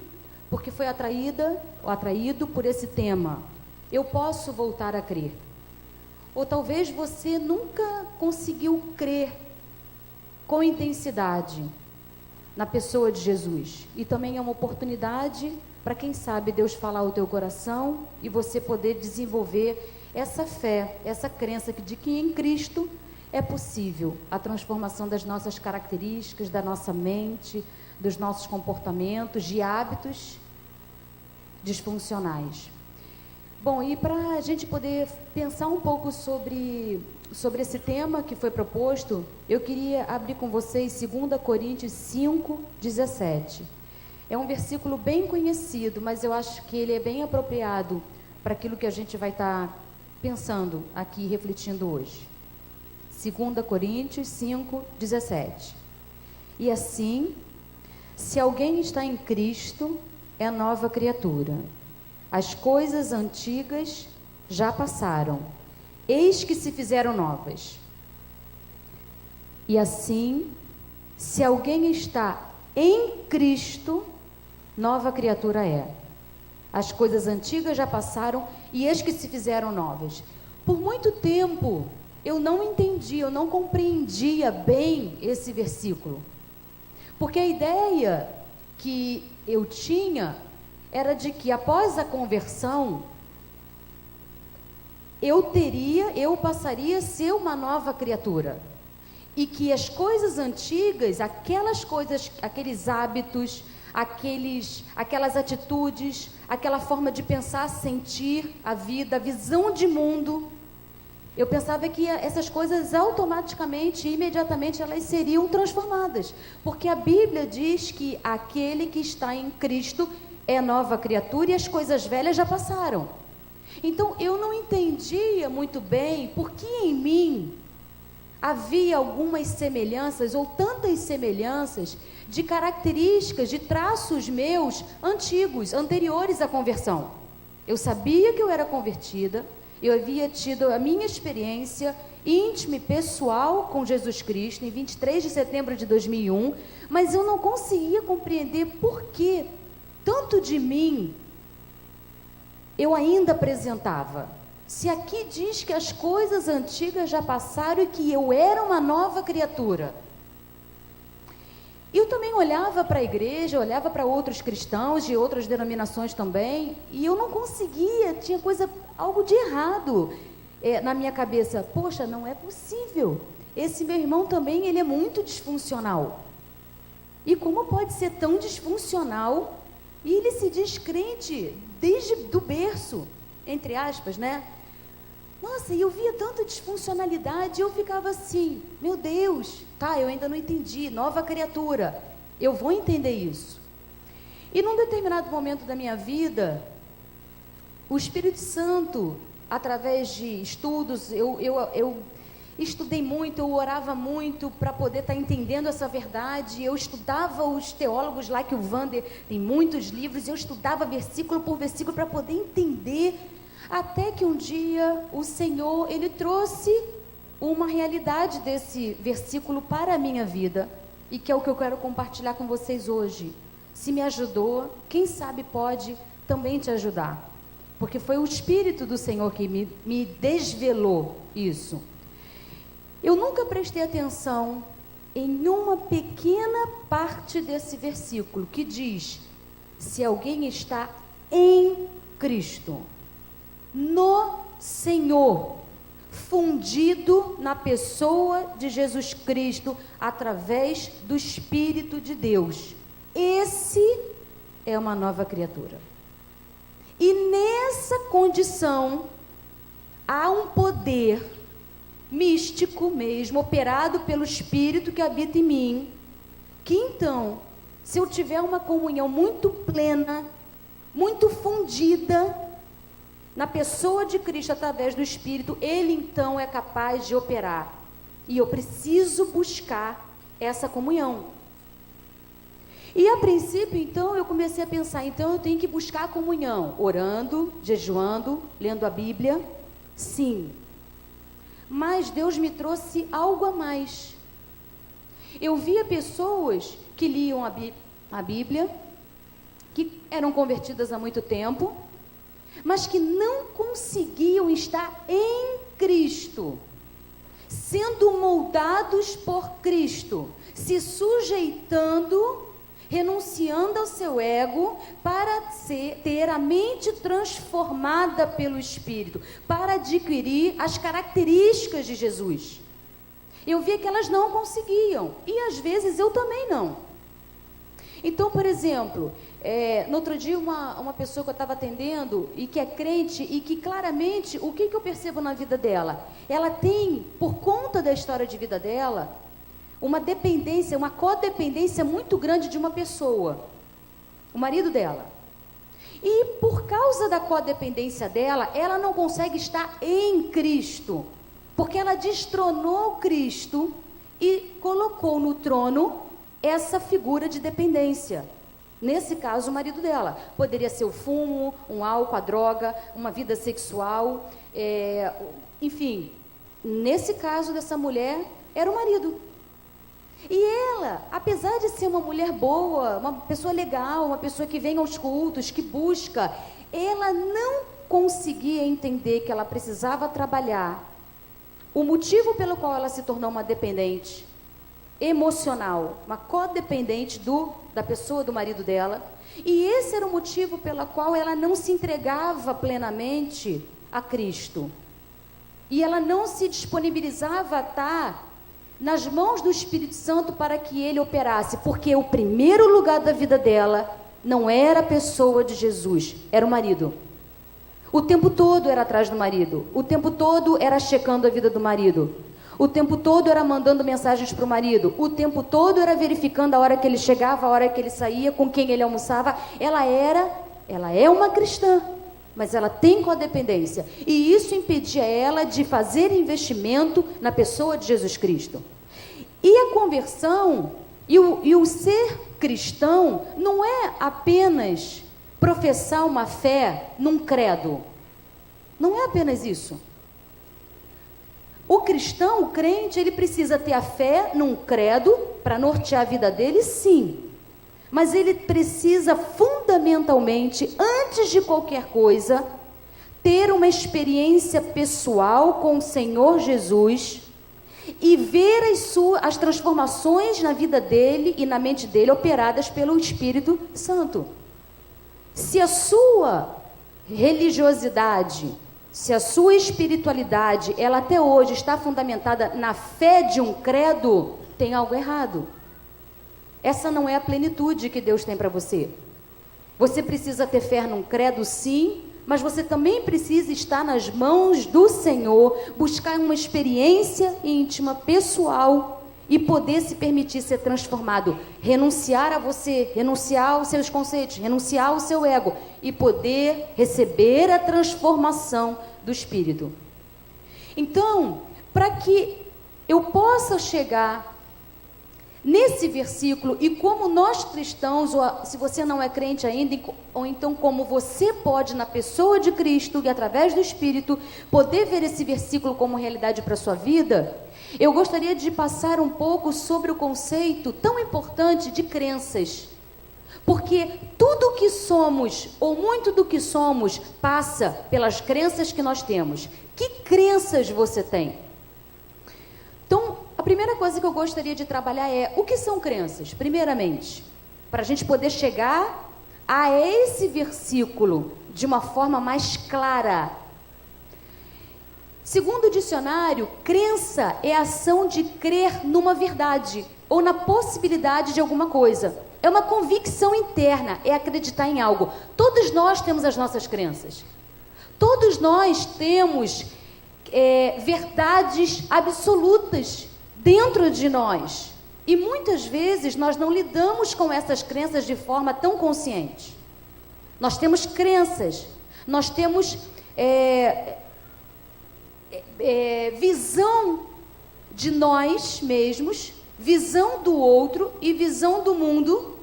porque foi atraída ou atraído por esse tema. Eu posso voltar a crer. Ou talvez você nunca conseguiu crer com intensidade na pessoa de Jesus. E também é uma oportunidade para, quem sabe, Deus falar ao teu coração e você poder desenvolver essa fé, essa crença de que em Cristo é possível a transformação das nossas características, da nossa mente, dos nossos comportamentos, de hábitos disfuncionais. Bom, e para a gente poder pensar um pouco sobre esse tema que foi proposto, eu queria abrir com vocês 2 Coríntios 5:17. É um versículo bem conhecido, mas eu acho que ele é bem apropriado para aquilo que a gente vai estar pensando aqui, refletindo hoje. 2 Coríntios 5:17. E assim, se alguém está em Cristo, é nova criatura. As coisas antigas já passaram, eis que se fizeram novas. E assim, se alguém está em Cristo, nova criatura é. As coisas antigas já passaram e eis que se fizeram novas. Por muito tempo, eu não entendia, eu não compreendia bem esse versículo. Porque a ideia que eu tinha era de que após a conversão, eu passaria a ser uma nova criatura. E que as coisas antigas, aquelas coisas, aqueles hábitos, aquelas atitudes, aquela forma de pensar, sentir a vida, a visão de mundo, eu pensava que essas coisas automaticamente, imediatamente, elas seriam transformadas. Porque a Bíblia diz que aquele que está em Cristo é nova criatura e as coisas velhas já passaram. Então, eu não entendia muito bem por que em mim havia algumas semelhanças, ou tantas semelhanças, de características, de traços meus antigos, anteriores à conversão. Eu sabia que eu era convertida, eu havia tido a minha experiência íntima e pessoal com Jesus Cristo, em 23 de setembro de 2001, mas eu não conseguia compreender por que tanto de mim eu ainda apresentava. Se aqui diz que as coisas antigas já passaram e que eu era uma nova criatura. Eu também olhava para a igreja, olhava para outros cristãos de outras denominações também, e eu não conseguia, tinha algo de errado na minha cabeça. Poxa, não é possível. Esse meu irmão também, ele é muito disfuncional. E como pode ser tão disfuncional e ele se diz crente desde do berço, entre aspas, né? Nossa, e eu via tanta disfuncionalidade, eu ficava assim, meu Deus, tá, eu ainda não entendi, nova criatura, eu vou entender isso. E num determinado momento da minha vida, o Espírito Santo, através de estudos, eu estudei muito, eu orava muito para poder estar entendendo essa verdade. Eu estudava os teólogos lá, que o Wander tem muitos livros, eu estudava versículo por versículo para poder entender, até que um dia o Senhor, Ele trouxe uma realidade desse versículo para a minha vida, e que é o que eu quero compartilhar com vocês hoje. Se me ajudou, quem sabe pode também te ajudar, porque foi o Espírito do Senhor que me desvelou isso. Eu nunca prestei atenção em uma pequena parte desse versículo que diz: se alguém está em Cristo, no Senhor, fundido na pessoa de Jesus Cristo, através do Espírito de Deus, esse é uma nova criatura. E nessa condição há um poder místico mesmo, operado pelo Espírito que habita em mim, que então, se eu tiver uma comunhão muito plena, muito fundida na pessoa de Cristo através do Espírito, Ele então é capaz de operar. E eu preciso buscar essa comunhão. E a princípio, então, eu comecei a pensar, então eu tenho que buscar a comunhão, orando, jejuando, lendo a Bíblia, sim. Mas Deus me trouxe algo a mais. Eu via pessoas que liam a Bíblia, que eram convertidas há muito tempo, mas que não conseguiam estar em Cristo, sendo moldados por Cristo, se sujeitando, renunciando ao seu ego para ter a mente transformada pelo Espírito, para adquirir as características de Jesus. Eu via que elas não conseguiam, e às vezes eu também não. Então, por exemplo, no outro dia uma pessoa que eu estava atendendo e que é crente e que claramente, o que eu percebo na vida dela? Ela tem, por conta da história de vida dela, uma dependência, uma codependência muito grande de uma pessoa, o marido dela. E por causa da codependência dela, ela não consegue estar em Cristo, porque ela destronou Cristo e colocou no trono essa figura de dependência. Nesse caso, o marido dela. Poderia ser o fumo, um álcool, a droga, uma vida sexual, enfim. Nesse caso dessa mulher, era o marido. E ela, apesar de ser uma mulher boa, uma pessoa legal, uma pessoa que vem aos cultos, que busca, ela não conseguia entender que ela precisava trabalhar o motivo pelo qual ela se tornou uma dependente emocional, uma codependente da pessoa, do marido dela, e esse era o motivo pelo qual ela não se entregava plenamente a Cristo, e ela não se disponibilizava a estar nas mãos do Espírito Santo para que ele operasse, porque o primeiro lugar da vida dela não era a pessoa de Jesus, era o marido. O tempo todo era atrás do marido, o tempo todo era checando a vida do marido, o tempo todo era mandando mensagens para o marido, o tempo todo era verificando a hora que ele chegava, a hora que ele saía, com quem ele almoçava. Ela é uma cristã, mas ela tem codependência, e isso impedia ela de fazer investimento na pessoa de Jesus Cristo. E a conversão e o ser cristão não é apenas professar uma fé num credo, não é apenas isso. O cristão, o crente, ele precisa ter a fé num credo para nortear a vida dele, sim. Mas ele precisa fundamentalmente, antes de qualquer coisa, ter uma experiência pessoal com o Senhor Jesus e ver as transformações na vida dele e na mente dele operadas pelo Espírito Santo. Se a sua religiosidade, se a sua espiritualidade, ela até hoje está fundamentada na fé de um credo, tem algo errado. Essa não é a plenitude que Deus tem para você. Você precisa ter fé num credo, sim, mas você também precisa estar nas mãos do Senhor, buscar uma experiência íntima, pessoal, e poder se permitir ser transformado, renunciar a você, renunciar aos seus conceitos, renunciar ao seu ego, e poder receber a transformação do Espírito. Então, para que eu possa chegar nesse versículo, e como nós cristãos, ou se você não é crente ainda, ou então como você pode, na pessoa de Cristo e através do Espírito, poder ver esse versículo como realidade para a sua vida, eu gostaria de passar um pouco sobre o conceito tão importante de crenças. Porque tudo que somos, ou muito do que somos, passa pelas crenças que nós temos. Que crenças você tem? Então, a primeira coisa que eu gostaria de trabalhar é, o que são crenças? Primeiramente, para a gente poder chegar a esse versículo de uma forma mais clara. Segundo o dicionário, crença é a ação de crer numa verdade ou na possibilidade de alguma coisa. É uma convicção interna, é acreditar em algo. Todos nós temos as nossas crenças. Todos nós temos verdades absolutas dentro de nós. E muitas vezes nós não lidamos com essas crenças de forma tão consciente. Nós temos crenças, nós temos visão de nós mesmos, visão do outro e visão do mundo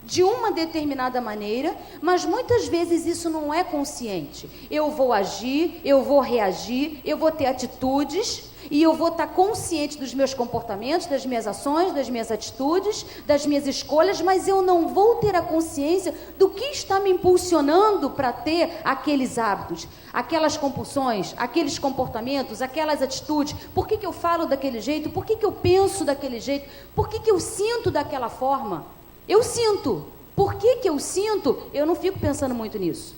de uma determinada maneira, mas muitas vezes isso não é consciente. Eu vou agir, eu vou reagir, eu vou ter atitudes e eu vou estar consciente dos meus comportamentos, das minhas ações, das minhas atitudes, das minhas escolhas, mas eu não vou ter a consciência do que está me impulsionando para ter aqueles hábitos, aquelas compulsões, aqueles comportamentos, aquelas atitudes. Por que eu falo daquele jeito? Por que eu penso daquele jeito? Por que eu sinto daquela forma? Eu sinto. Por que eu sinto? Eu não fico pensando muito nisso.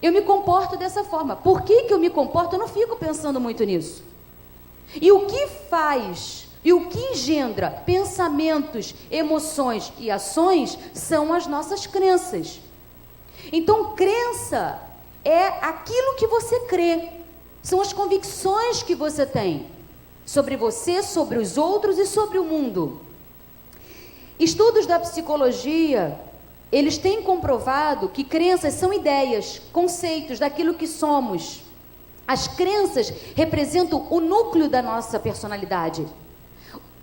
Eu me comporto dessa forma. Por que eu me comporto? Eu não fico pensando muito nisso. E o que faz, e o que engendra pensamentos, emoções e ações são as nossas crenças. Então, crença é aquilo que você crê. São as convicções que você tem sobre você, sobre os outros e sobre o mundo. Estudos da psicologia, eles têm comprovado que crenças são ideias, conceitos daquilo que somos. As crenças representam o núcleo da nossa personalidade.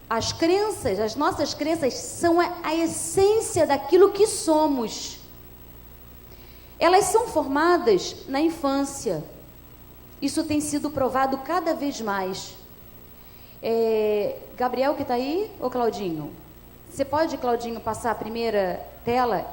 As crenças, as nossas crenças são a essência daquilo que somos. Elas são formadas na infância. Isso tem sido provado cada vez mais. Gabriel que está aí, ou Claudinho? Você pode, Claudinho, passar a primeira tela?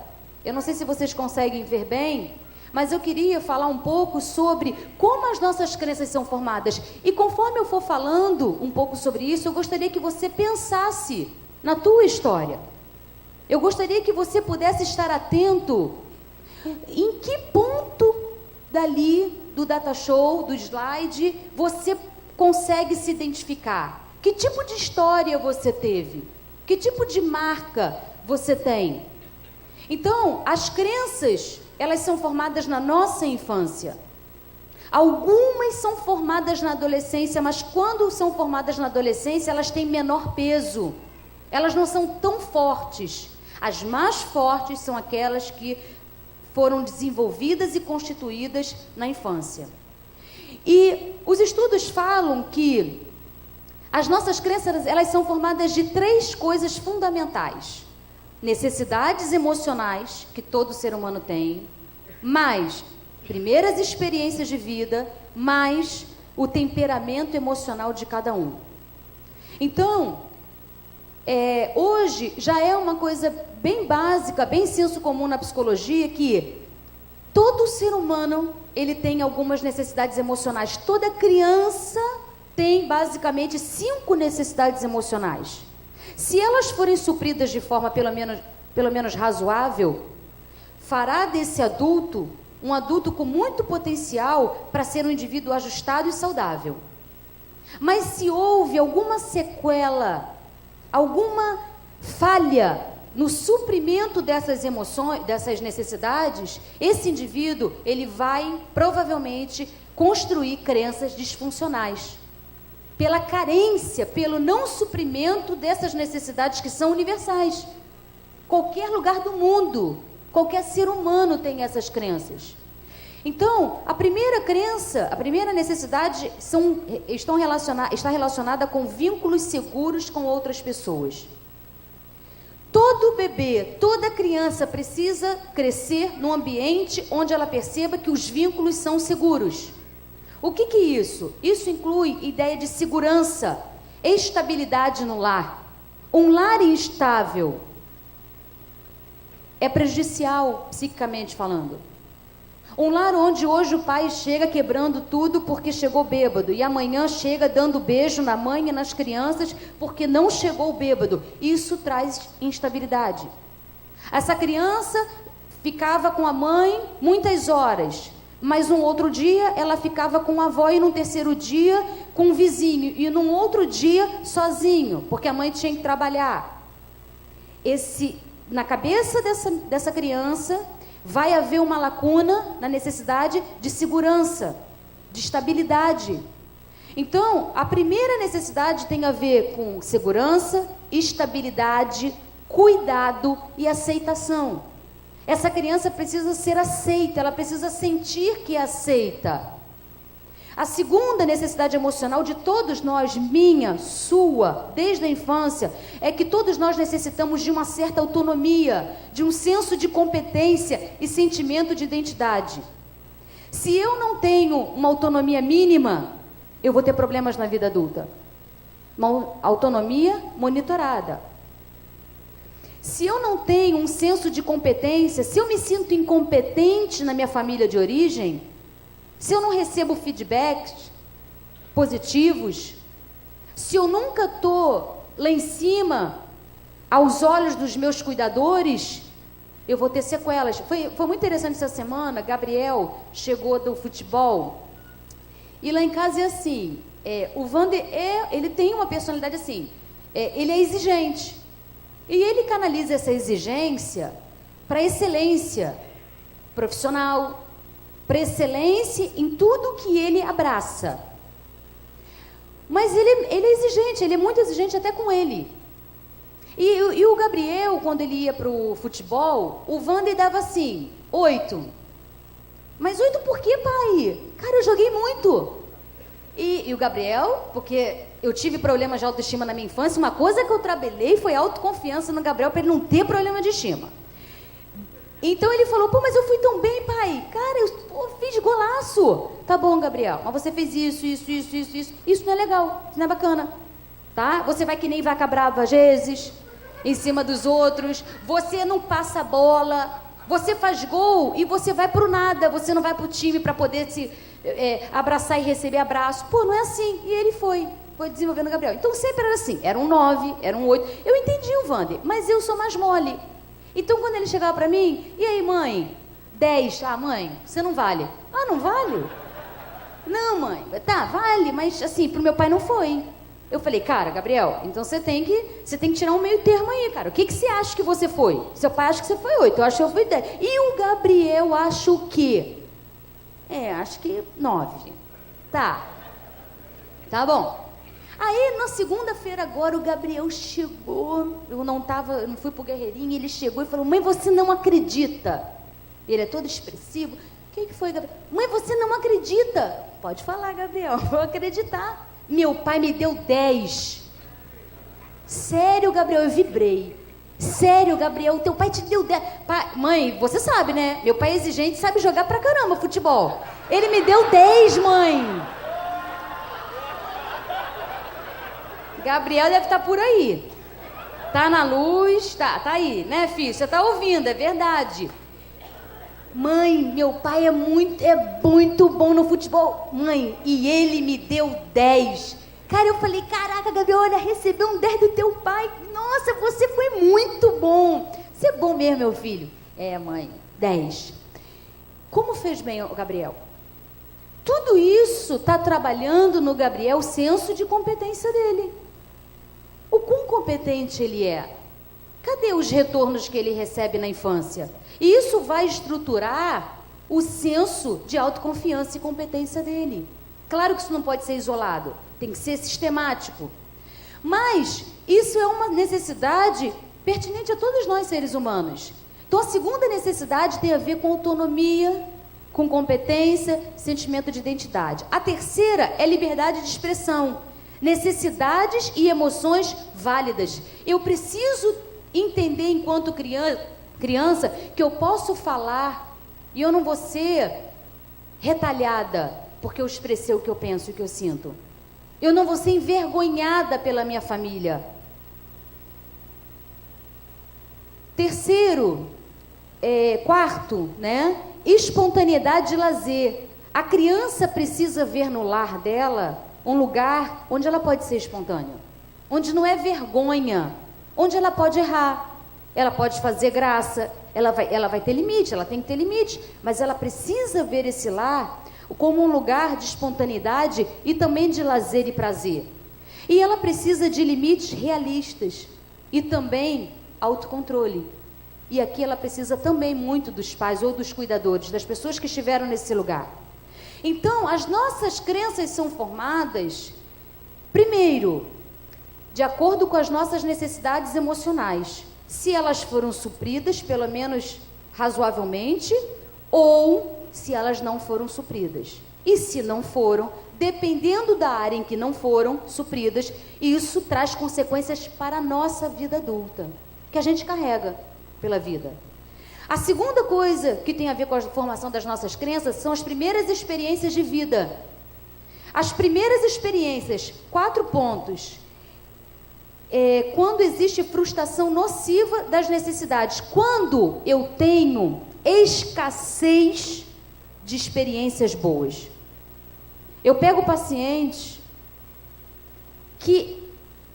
Eu não sei se vocês conseguem ver bem, mas eu queria falar um pouco sobre como as nossas crenças são formadas. E conforme eu for falando um pouco sobre isso, eu gostaria que você pensasse na tua história. Eu gostaria que você pudesse estar atento em que ponto dali, do data show, do slide, você consegue se identificar. Que tipo de história você teve? Que tipo de marca você tem? Então, as crenças, elas são formadas na nossa infância. Algumas são formadas na adolescência, mas quando são formadas na adolescência, elas têm menor peso. Elas não são tão fortes. As mais fortes são aquelas que foram desenvolvidas e constituídas na infância. E os estudos falam que as nossas crenças, elas são formadas de 3 coisas fundamentais. Necessidades emocionais, que todo ser humano tem, mais primeiras experiências de vida, mais o temperamento emocional de cada um. Então, hoje já é uma coisa bem básica, bem senso comum na psicologia, que todo ser humano, ele tem algumas necessidades emocionais. Toda criança tem basicamente 5 necessidades emocionais. Se elas forem supridas de forma pelo menos razoável, fará desse adulto um adulto com muito potencial para ser um indivíduo ajustado e saudável. Mas se houve alguma sequela, alguma falha no suprimento dessas emoções, dessas necessidades, esse indivíduo, ele vai provavelmente construir crenças disfuncionais. Pela carência, pelo não suprimento dessas necessidades que são universais. Qualquer lugar do mundo, qualquer ser humano tem essas crenças. Então, a primeira crença, a primeira necessidade está relacionada com vínculos seguros com outras pessoas. Todo bebê, toda criança precisa crescer num ambiente onde ela perceba que os vínculos são seguros. O que é isso? Isso inclui ideia de segurança, estabilidade no lar. Um lar instável é prejudicial, psiquicamente falando. Um lar onde hoje o pai chega quebrando tudo porque chegou bêbado, e amanhã chega dando beijo na mãe e nas crianças porque não chegou bêbado. Isso traz instabilidade. Essa criança ficava com a mãe muitas horas, mas um outro dia ela ficava com a avó, e num terceiro dia com o vizinho, e num outro dia sozinho, porque a mãe tinha que trabalhar. Na cabeça dessa criança vai haver uma lacuna na necessidade de segurança, de estabilidade. Então, a primeira necessidade tem a ver com segurança, estabilidade, cuidado e aceitação. Essa criança precisa ser aceita, ela precisa sentir que é aceita. A segunda necessidade emocional de todos nós, minha, sua, desde a infância, é que todos nós necessitamos de uma certa autonomia, de um senso de competência e sentimento de identidade. Se eu não tenho uma autonomia mínima, eu vou ter problemas na vida adulta. Uma autonomia monitorada. Se eu não tenho um senso de competência, se eu me sinto incompetente na minha família de origem, se eu não recebo feedbacks positivos, se eu nunca estou lá em cima, aos olhos dos meus cuidadores, eu vou ter sequelas. Foi muito interessante essa semana. Gabriel chegou do futebol e lá em casa é assim, o Wander ele tem uma personalidade assim, ele é exigente e ele canaliza essa exigência para excelência profissional, para excelência em tudo que ele abraça. Mas ele é exigente, ele é muito exigente até com ele. E o Gabriel, quando ele ia para o futebol, o Wander dava assim, 8. Mas 8 por quê, pai? Cara, eu joguei muito. E o Gabriel, porque eu tive problemas de autoestima na minha infância, uma coisa que eu trabalhei foi autoconfiança no Gabriel para ele não ter problema de estima. Então ele falou, pô, mas eu fui tão bem, pai. Cara, eu fiz golaço. Tá bom, Gabriel, mas você fez isso. Isso não é legal, isso não é bacana. Tá? Você vai que nem vaca brava às vezes, em cima dos outros. Você não passa a bola. Você faz gol e você vai pro nada. Você não vai pro time para poder se abraçar e receber abraço. Pô, não é assim. E ele foi desenvolvendo o Gabriel. Então sempre era assim, era um 9, era um 8. Eu entendi o Wander, mas eu sou mais mole. Então, quando ele chegava para mim, e aí, mãe? 10. Ah, mãe, você não vale. Ah, não vale? Não, mãe. Tá, vale, mas assim, pro meu pai não foi. Eu falei, cara, Gabriel, então você tem que tirar um meio termo aí, cara. O que você acha que você foi? Seu pai acha que você foi 8, eu acho que eu fui 10. E o Gabriel acha o quê? Acho que 9. Tá bom. Aí, na segunda-feira agora, o Gabriel chegou, eu não fui pro Guerreirinho, ele chegou e falou, mãe, você não acredita. Ele é todo expressivo. O que foi, Gabriel? Mãe, você não acredita. Pode falar, Gabriel, vou acreditar. Meu pai me deu 10. Sério, Gabriel, eu vibrei. Sério, Gabriel, teu pai te deu 10. Pai, mãe, você sabe, né? Meu pai é exigente, sabe jogar pra caramba futebol. Ele me deu 10, mãe. Gabriel deve estar por aí. Tá na luz, tá aí, né, filho? Você tá ouvindo, é verdade. Mãe, meu pai é muito bom no futebol. Mãe, e ele me deu 10. Cara, eu falei, caraca, Gabriel, olha, recebeu um 10 do teu pai. Nossa, você foi muito bom. Você é bom mesmo, meu filho. Mãe, 10. Como fez bem o Gabriel? Tudo isso está trabalhando no Gabriel o senso de competência dele. O quão competente ele é? Cadê os retornos que ele recebe na infância? E isso vai estruturar o senso de autoconfiança e competência dele. Claro que isso não pode ser isolado, tem que ser sistemático. Mas isso é uma necessidade pertinente a todos nós, seres humanos. Então, a segunda necessidade tem a ver com autonomia, com competência, sentimento de identidade. A terceira é liberdade de expressão. Necessidades e emoções válidas. Eu preciso entender enquanto criança que eu posso falar e eu não vou ser retalhada porque eu expressei o que eu penso e o que eu sinto. Eu não vou ser envergonhada pela minha família. Quarto, né? Espontaneidade de lazer. A criança precisa ver no lar dela um lugar onde ela pode ser espontânea, onde não é vergonha, onde ela pode errar, ela pode fazer graça, ela vai ter limite, ela tem que ter limite, mas ela precisa ver esse lar como um lugar de espontaneidade e também de lazer e prazer. E ela precisa de limites realistas e também autocontrole. E aqui ela precisa também muito dos pais ou dos cuidadores, das pessoas que estiveram nesse lugar. Então, as nossas crenças são formadas, primeiro, de acordo com as nossas necessidades emocionais. Se elas foram supridas, pelo menos razoavelmente, ou se elas não foram supridas. E se não foram, dependendo da área em que não foram supridas, e isso traz consequências para a nossa vida adulta, que a gente carrega pela vida. A segunda coisa que tem a ver com a formação das nossas crenças são as primeiras experiências de vida. As primeiras experiências, 4 pontos. Quando existe frustração nociva das necessidades, quando eu tenho escassez de experiências boas. Eu pego pacientes que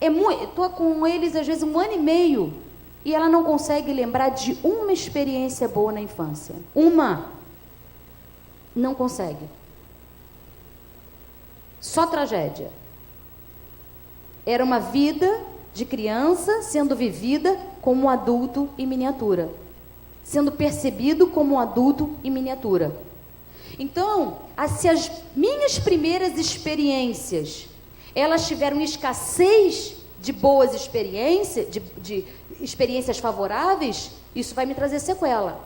estou com eles às vezes 1 ano e meio e ela não consegue lembrar de uma experiência boa na infância. Não consegue. Só tragédia. Era uma vida de criança sendo vivida como um adulto em miniatura, sendo percebido como um adulto em miniatura. Então, se as minhas primeiras experiências, elas tiveram escassez de boas experiências, de experiências favoráveis, isso vai me trazer sequela.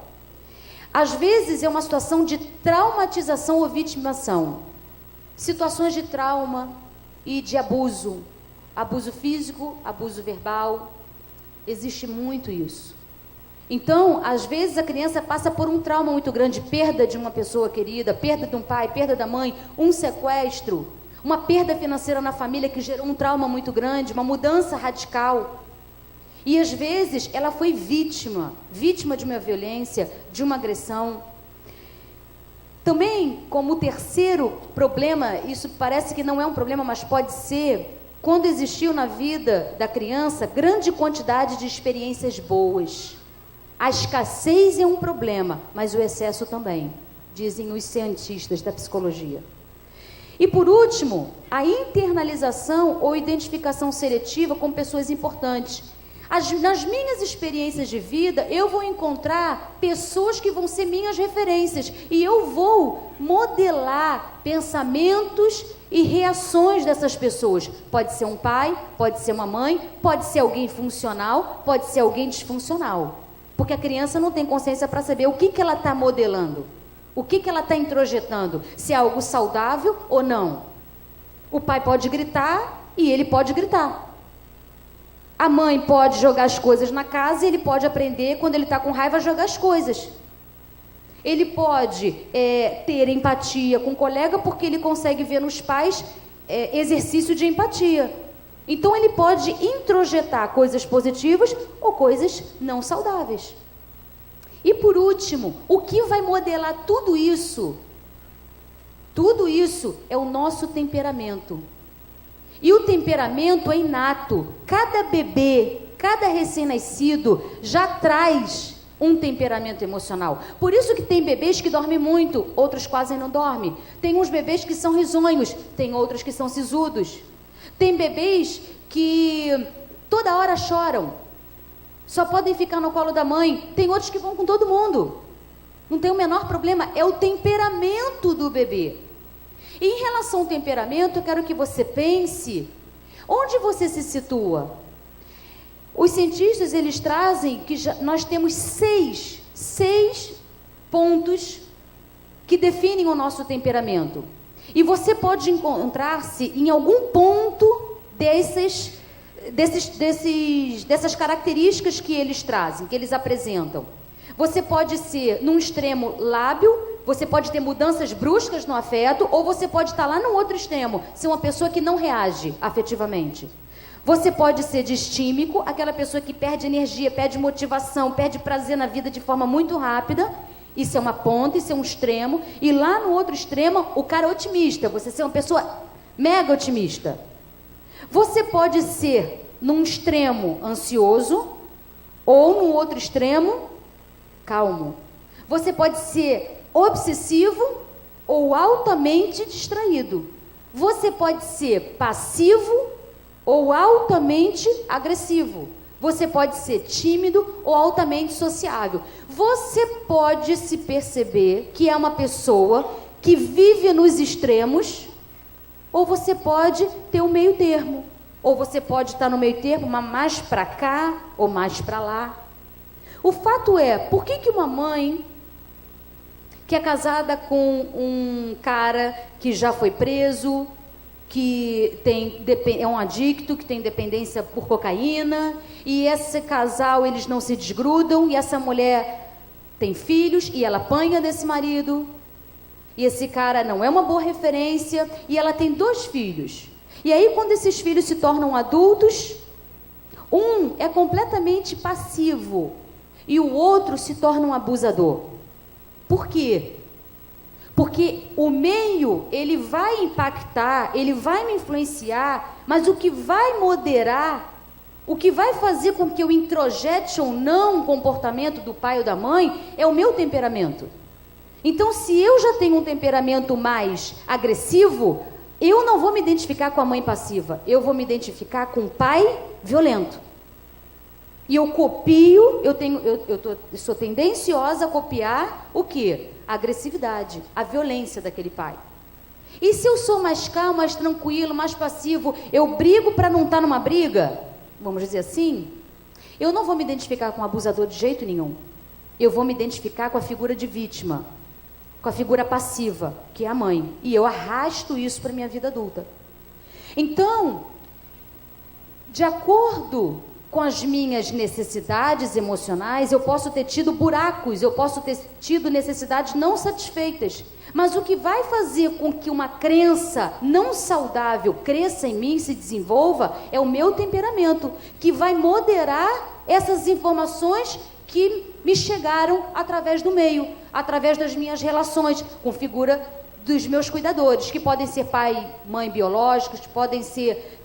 Às vezes é uma situação de traumatização ou vitimação. Situações de trauma e de abuso. Abuso físico, abuso verbal. Existe muito isso. Então, às vezes a criança passa por um trauma muito grande, perda de uma pessoa querida, perda de um pai, perda da mãe, um sequestro, uma perda financeira na família que gerou um trauma muito grande, uma mudança radical. E às vezes ela foi vítima de uma violência, de uma agressão. Também, como terceiro problema, isso parece que não é um problema, mas pode ser, quando existiu na vida da criança grande quantidade de experiências boas. A escassez é um problema, mas o excesso também, dizem os cientistas da psicologia. E por último, a internalização ou identificação seletiva com pessoas importantes. Nas minhas experiências de vida, eu vou encontrar pessoas que vão ser minhas referências e eu vou modelar pensamentos e reações dessas pessoas. Pode ser um pai, pode ser uma mãe, pode ser alguém funcional, pode ser alguém disfuncional. Porque a criança não tem consciência para saber o que ela está modelando, o que ela está introjetando, se é algo saudável ou não. O pai pode gritar e ele pode gritar. A mãe pode jogar as coisas na casa e ele pode aprender, quando ele está com raiva, a jogar as coisas. Ele pode ter empatia com o colega porque ele consegue ver nos pais exercício de empatia. Então ele pode introjetar coisas positivas ou coisas não saudáveis. E por último, o que vai modelar tudo isso? Tudo isso é o nosso temperamento. E o temperamento é inato. Cada bebê, cada recém-nascido já traz um temperamento emocional. Por isso que tem bebês que dormem muito, outros quase não dormem. Tem uns bebês que são risonhos, tem outros que são sisudos. Tem bebês que toda hora choram, só podem ficar no colo da mãe. Tem outros que vão com todo mundo. Não tem o menor problema, é o temperamento do bebê. E em relação ao temperamento, eu quero que você pense onde você se situa. Os cientistas, eles trazem que nós temos seis pontos que definem o nosso temperamento. E você pode encontrar-se em algum ponto dessas características que eles trazem, que eles apresentam. Você pode ser, num extremo, lábil, você pode ter mudanças bruscas no afeto, ou você pode estar lá no outro extremo, ser uma pessoa que não reage afetivamente. Você pode ser distímico, aquela pessoa que perde energia, perde motivação, perde prazer na vida de forma muito rápida. Isso é uma ponta, isso é um extremo. E lá no outro extremo, o cara é otimista, você ser uma pessoa mega otimista. Você pode ser, num extremo, ansioso, ou no outro extremo, calmo. Você pode ser obsessivo ou altamente distraído. Você pode ser passivo ou altamente agressivo. Você pode ser tímido ou altamente sociável. Você pode se perceber que é uma pessoa que vive nos extremos, ou você pode ter um meio termo. Ou você pode estar no meio termo, mas mais para cá ou mais para lá. O fato é, por que uma mãe que é casada com um cara que já foi preso, que é um adicto, que tem dependência por cocaína, e esse casal, eles não se desgrudam, e essa mulher tem filhos, e ela apanha desse marido, e esse cara não é uma boa referência, e ela tem 2 filhos. E aí, quando esses filhos se tornam adultos, um é completamente passivo, e o outro se torna um abusador. Por quê? Porque o meio, ele vai impactar, ele vai me influenciar, mas o que vai moderar, o que vai fazer com que eu introjete ou não o comportamento do pai ou da mãe, é o meu temperamento. Então, se eu já tenho um temperamento mais agressivo, eu não vou me identificar com a mãe passiva, eu vou me identificar com o pai violento. E eu copio, eu sou tendenciosa a copiar o quê? A agressividade, a violência daquele pai. E se eu sou mais calmo, mais tranquilo, mais passivo, eu brigo para não estar numa briga, vamos dizer assim, eu não vou me identificar com o abusador de jeito nenhum. Eu vou me identificar com a figura de vítima, com a figura passiva, que é a mãe. E eu arrasto isso para a minha vida adulta. Então, de acordo com as minhas necessidades emocionais, eu posso ter tido buracos, eu posso ter tido necessidades não satisfeitas, mas o que vai fazer com que uma crença não saudável cresça em mim, se desenvolva, é o meu temperamento, que vai moderar essas informações que me chegaram através do meio, através das minhas relações com figura dos meus cuidadores, que podem ser pai, mãe biológicos, podem ser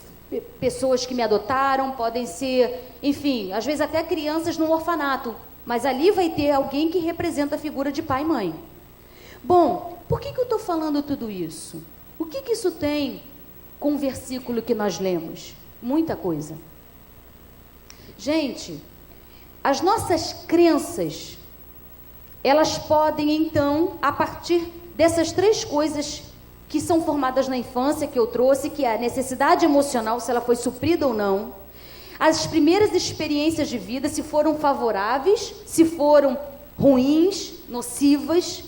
pessoas que me adotaram, podem ser, enfim, às vezes até crianças num orfanato, mas ali vai ter alguém que representa a figura de pai e mãe. Bom, por que eu estou falando tudo isso? O que isso tem com o versículo que nós lemos? Muita coisa. Gente, as nossas crenças, elas podem então, a partir dessas 3 coisas que são formadas na infância, que eu trouxe, que é a necessidade emocional, se ela foi suprida ou não, as primeiras experiências de vida, se foram favoráveis, se foram ruins, nocivas,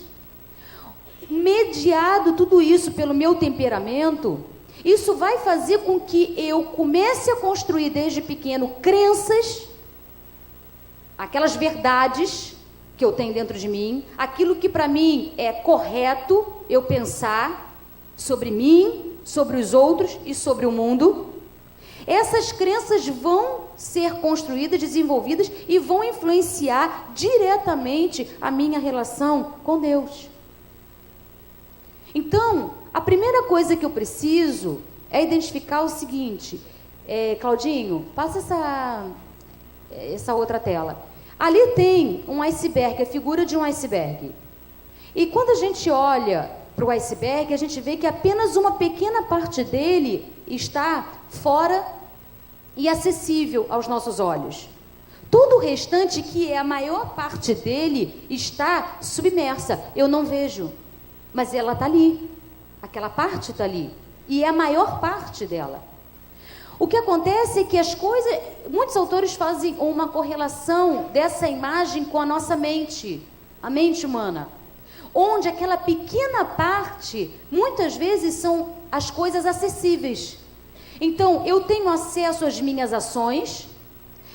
mediado tudo isso pelo meu temperamento, isso vai fazer com que eu comece a construir desde pequeno crenças, aquelas verdades que eu tenho dentro de mim, aquilo que para mim é correto eu pensar sobre mim, sobre os outros e sobre o mundo. Essas crenças vão ser construídas, desenvolvidas e vão influenciar diretamente a minha relação com Deus. Então, a primeira coisa que eu preciso é identificar o seguinte, Claudinho, passa essa outra tela. Ali tem um iceberg, a figura de um iceberg. E quando a gente olha para o iceberg, a gente vê que apenas uma pequena parte dele está fora e acessível aos nossos olhos. Todo o restante, que é a maior parte dele, está submersa. Eu não vejo, mas ela está ali. Aquela parte está ali. E é a maior parte dela. O que acontece é que as coisas... Muitos autores fazem uma correlação dessa imagem com a nossa mente, a mente humana, onde aquela pequena parte, muitas vezes, são as coisas acessíveis. Então, eu tenho acesso às minhas ações,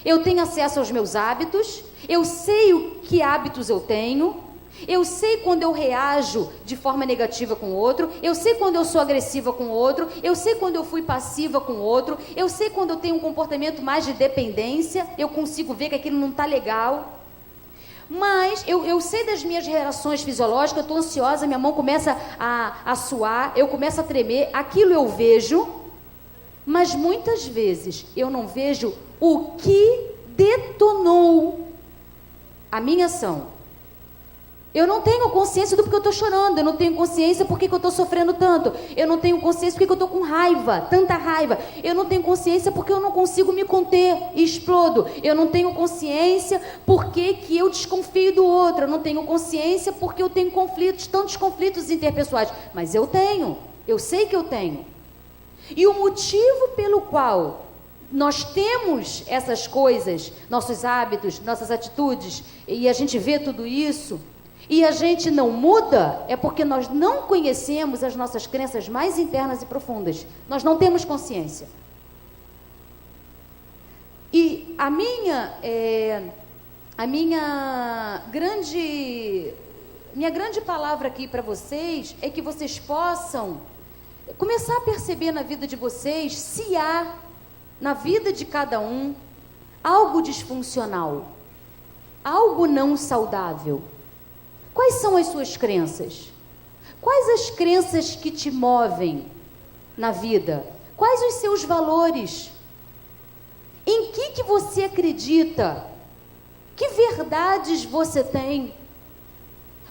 eu tenho acesso aos meus hábitos, eu sei o que hábitos eu tenho, eu sei quando eu reajo de forma negativa com o outro, eu sei quando eu sou agressiva com o outro, eu sei quando eu fui passiva com o outro, eu sei quando eu tenho um comportamento mais de dependência, eu consigo ver que aquilo não está legal. Mas eu sei das minhas reações fisiológicas, eu estou ansiosa, minha mão começa a suar, eu começo a tremer, aquilo eu vejo, mas muitas vezes eu não vejo o que detonou a minha ação. Eu não tenho consciência do porquê eu estou chorando, eu não tenho consciência por que eu estou sofrendo tanto, eu não tenho consciência porque eu estou com raiva, tanta raiva, eu não tenho consciência porque eu não consigo me conter e explodo, eu não tenho consciência porque que eu desconfio do outro, eu não tenho consciência porque eu tenho conflitos, tantos conflitos interpessoais, mas eu tenho, eu sei que eu tenho. E o motivo pelo qual nós temos essas coisas, nossos hábitos, nossas atitudes, e a gente vê tudo isso, e a gente não muda, é porque nós não conhecemos as nossas crenças mais internas e profundas. Nós não temos consciência. E a minha grande palavra aqui para vocês é que vocês possam começar a perceber na vida de vocês se há na vida de cada um algo disfuncional, algo não saudável. Quais são as suas crenças? Quais as crenças que te movem na vida? Quais os seus valores? Em que você acredita? Que verdades você tem?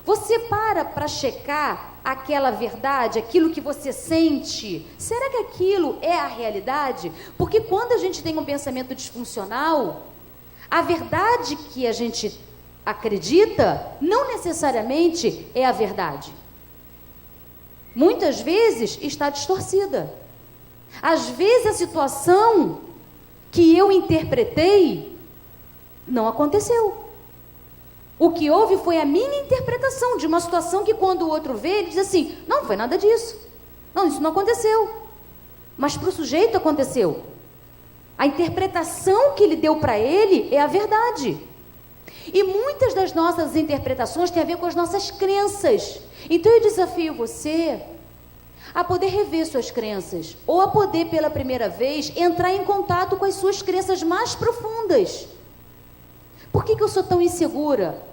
Você para checar aquela verdade, aquilo que você sente? Será que aquilo é a realidade? Porque quando a gente tem um pensamento disfuncional, a verdade que a gente acredita não necessariamente é a verdade. Muitas vezes está distorcida. Às vezes a situação que eu interpretei não aconteceu. O que houve foi a minha interpretação de uma situação que quando o outro vê, ele diz assim, não foi nada disso. Não, isso não aconteceu. Mas para o sujeito aconteceu. A interpretação que ele deu para ele é a verdade. E muitas das nossas interpretações têm a ver com as nossas crenças. Então eu desafio você a poder rever suas crenças, ou a poder pela primeira vez entrar em contato com as suas crenças mais profundas. Por que eu sou tão insegura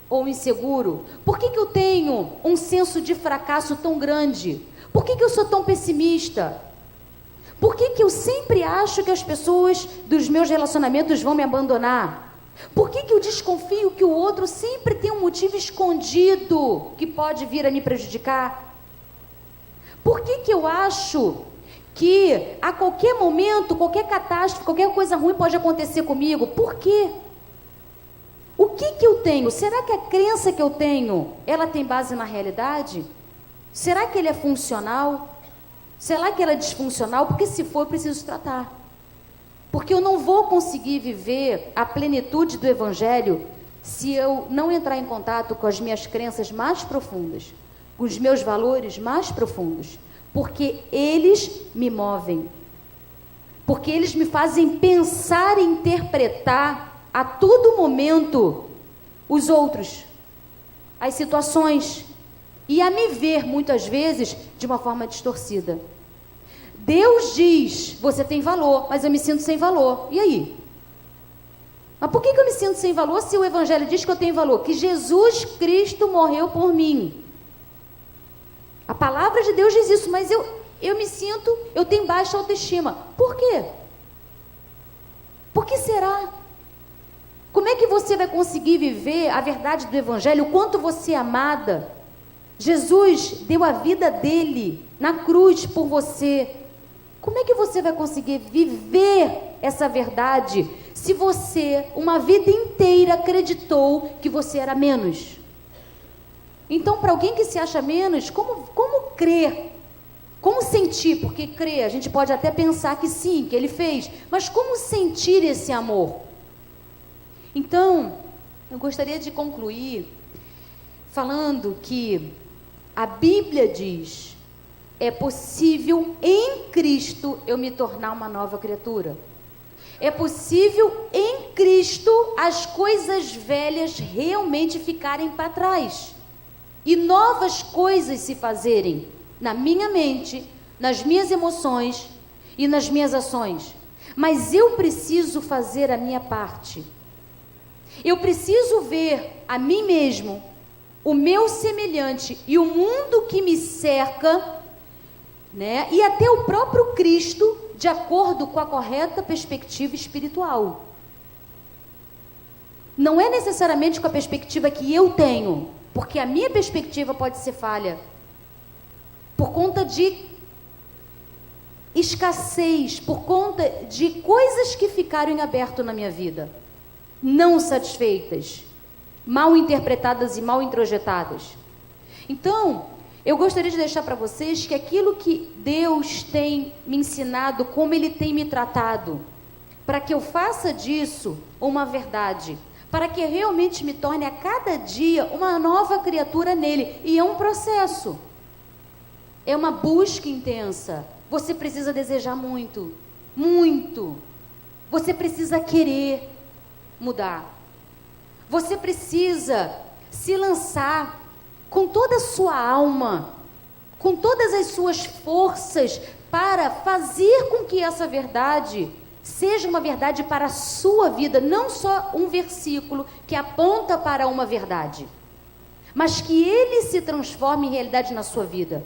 ou inseguro? Por que eu tenho um senso de fracasso tão grande? Por que eu sou tão pessimista? Por que eu sempre acho que as pessoas dos meus relacionamentos vão me abandonar? Por que eu desconfio que o outro sempre tem um motivo escondido que pode vir a me prejudicar? Por que eu acho que a qualquer momento, qualquer catástrofe, qualquer coisa ruim pode acontecer comigo? Por quê? O que eu tenho? Será que a crença que eu tenho, ela tem base na realidade? Será que ele é funcional? Será que ela é disfuncional? Porque se for, eu preciso tratar. Porque eu não vou conseguir viver a plenitude do Evangelho se eu não entrar em contato com as minhas crenças mais profundas, com os meus valores mais profundos. Porque eles me movem. Porque eles me fazem pensar e interpretar a todo momento os outros, as situações, e a me ver muitas vezes de uma forma distorcida. Deus diz, você tem valor, mas eu me sinto sem valor. E aí? Mas por que eu me sinto sem valor se o Evangelho diz que eu tenho valor? Que Jesus Cristo morreu por mim. A palavra de Deus diz isso, mas eu me sinto, eu tenho baixa autoestima. Por quê? Por que será? Como é que você vai conseguir viver a verdade do Evangelho, o quanto você é amada? Jesus deu a vida dele na cruz por você. Como é que você vai conseguir viver essa verdade se você, uma vida inteira, acreditou que você era menos? Então, para alguém que se acha menos, como crer? Como sentir? Porque crer, a gente pode até pensar que sim, que ele fez, mas como sentir esse amor? Então, eu gostaria de concluir falando que a Bíblia diz: é possível em Cristo eu me tornar uma nova criatura. É possível em Cristo as coisas velhas realmente ficarem para trás e novas coisas se fazerem na minha mente, nas minhas emoções e nas minhas ações. Mas eu preciso fazer a minha parte. Eu preciso ver a mim mesmo, o meu semelhante e o mundo que me cerca, né? E até o próprio Cristo, de acordo com a correta perspectiva espiritual. Não é necessariamente com a perspectiva que eu tenho, porque a minha perspectiva pode ser falha, por conta de escassez, por conta de coisas que ficaram em aberto na minha vida, não satisfeitas, mal interpretadas e mal introjetadas. Então, eu gostaria de deixar para vocês que aquilo que Deus tem me ensinado, como Ele tem me tratado, para que eu faça disso uma verdade, para que realmente me torne a cada dia uma nova criatura nele. E é um processo, é uma busca intensa. Você precisa desejar muito, muito. Você precisa querer mudar. Você precisa se lançar com toda a sua alma, com todas as suas forças, para fazer com que essa verdade seja uma verdade para a sua vida, não só um versículo que aponta para uma verdade, mas que ele se transforme em realidade na sua vida.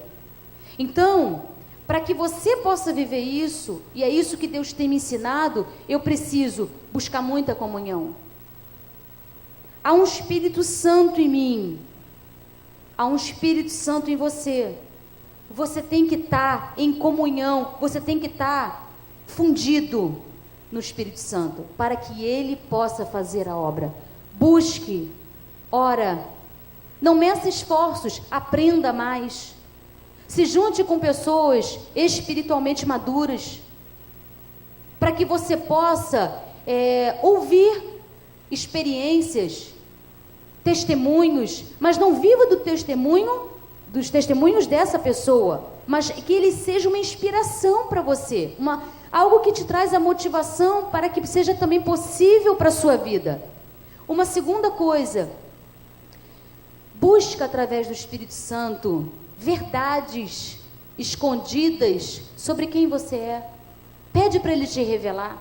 Então, para que você possa viver isso, e é isso que Deus tem me ensinado, eu preciso buscar muita comunhão. Há um Espírito Santo em mim, há um Espírito Santo em você. Você tem que estar em comunhão, você tem que estar fundido no Espírito Santo, para que ele possa fazer a obra. Busque, ora, não meça esforços, aprenda mais. Se junte com pessoas espiritualmente maduras, para que você possa ouvir experiências, testemunhos, mas não viva dos testemunhos dessa pessoa, mas que ele seja uma inspiração para você, algo que te traz a motivação para que seja também possível para a sua vida. Uma segunda coisa, busca através do Espírito Santo verdades escondidas sobre quem você é. Pede para ele te revelar.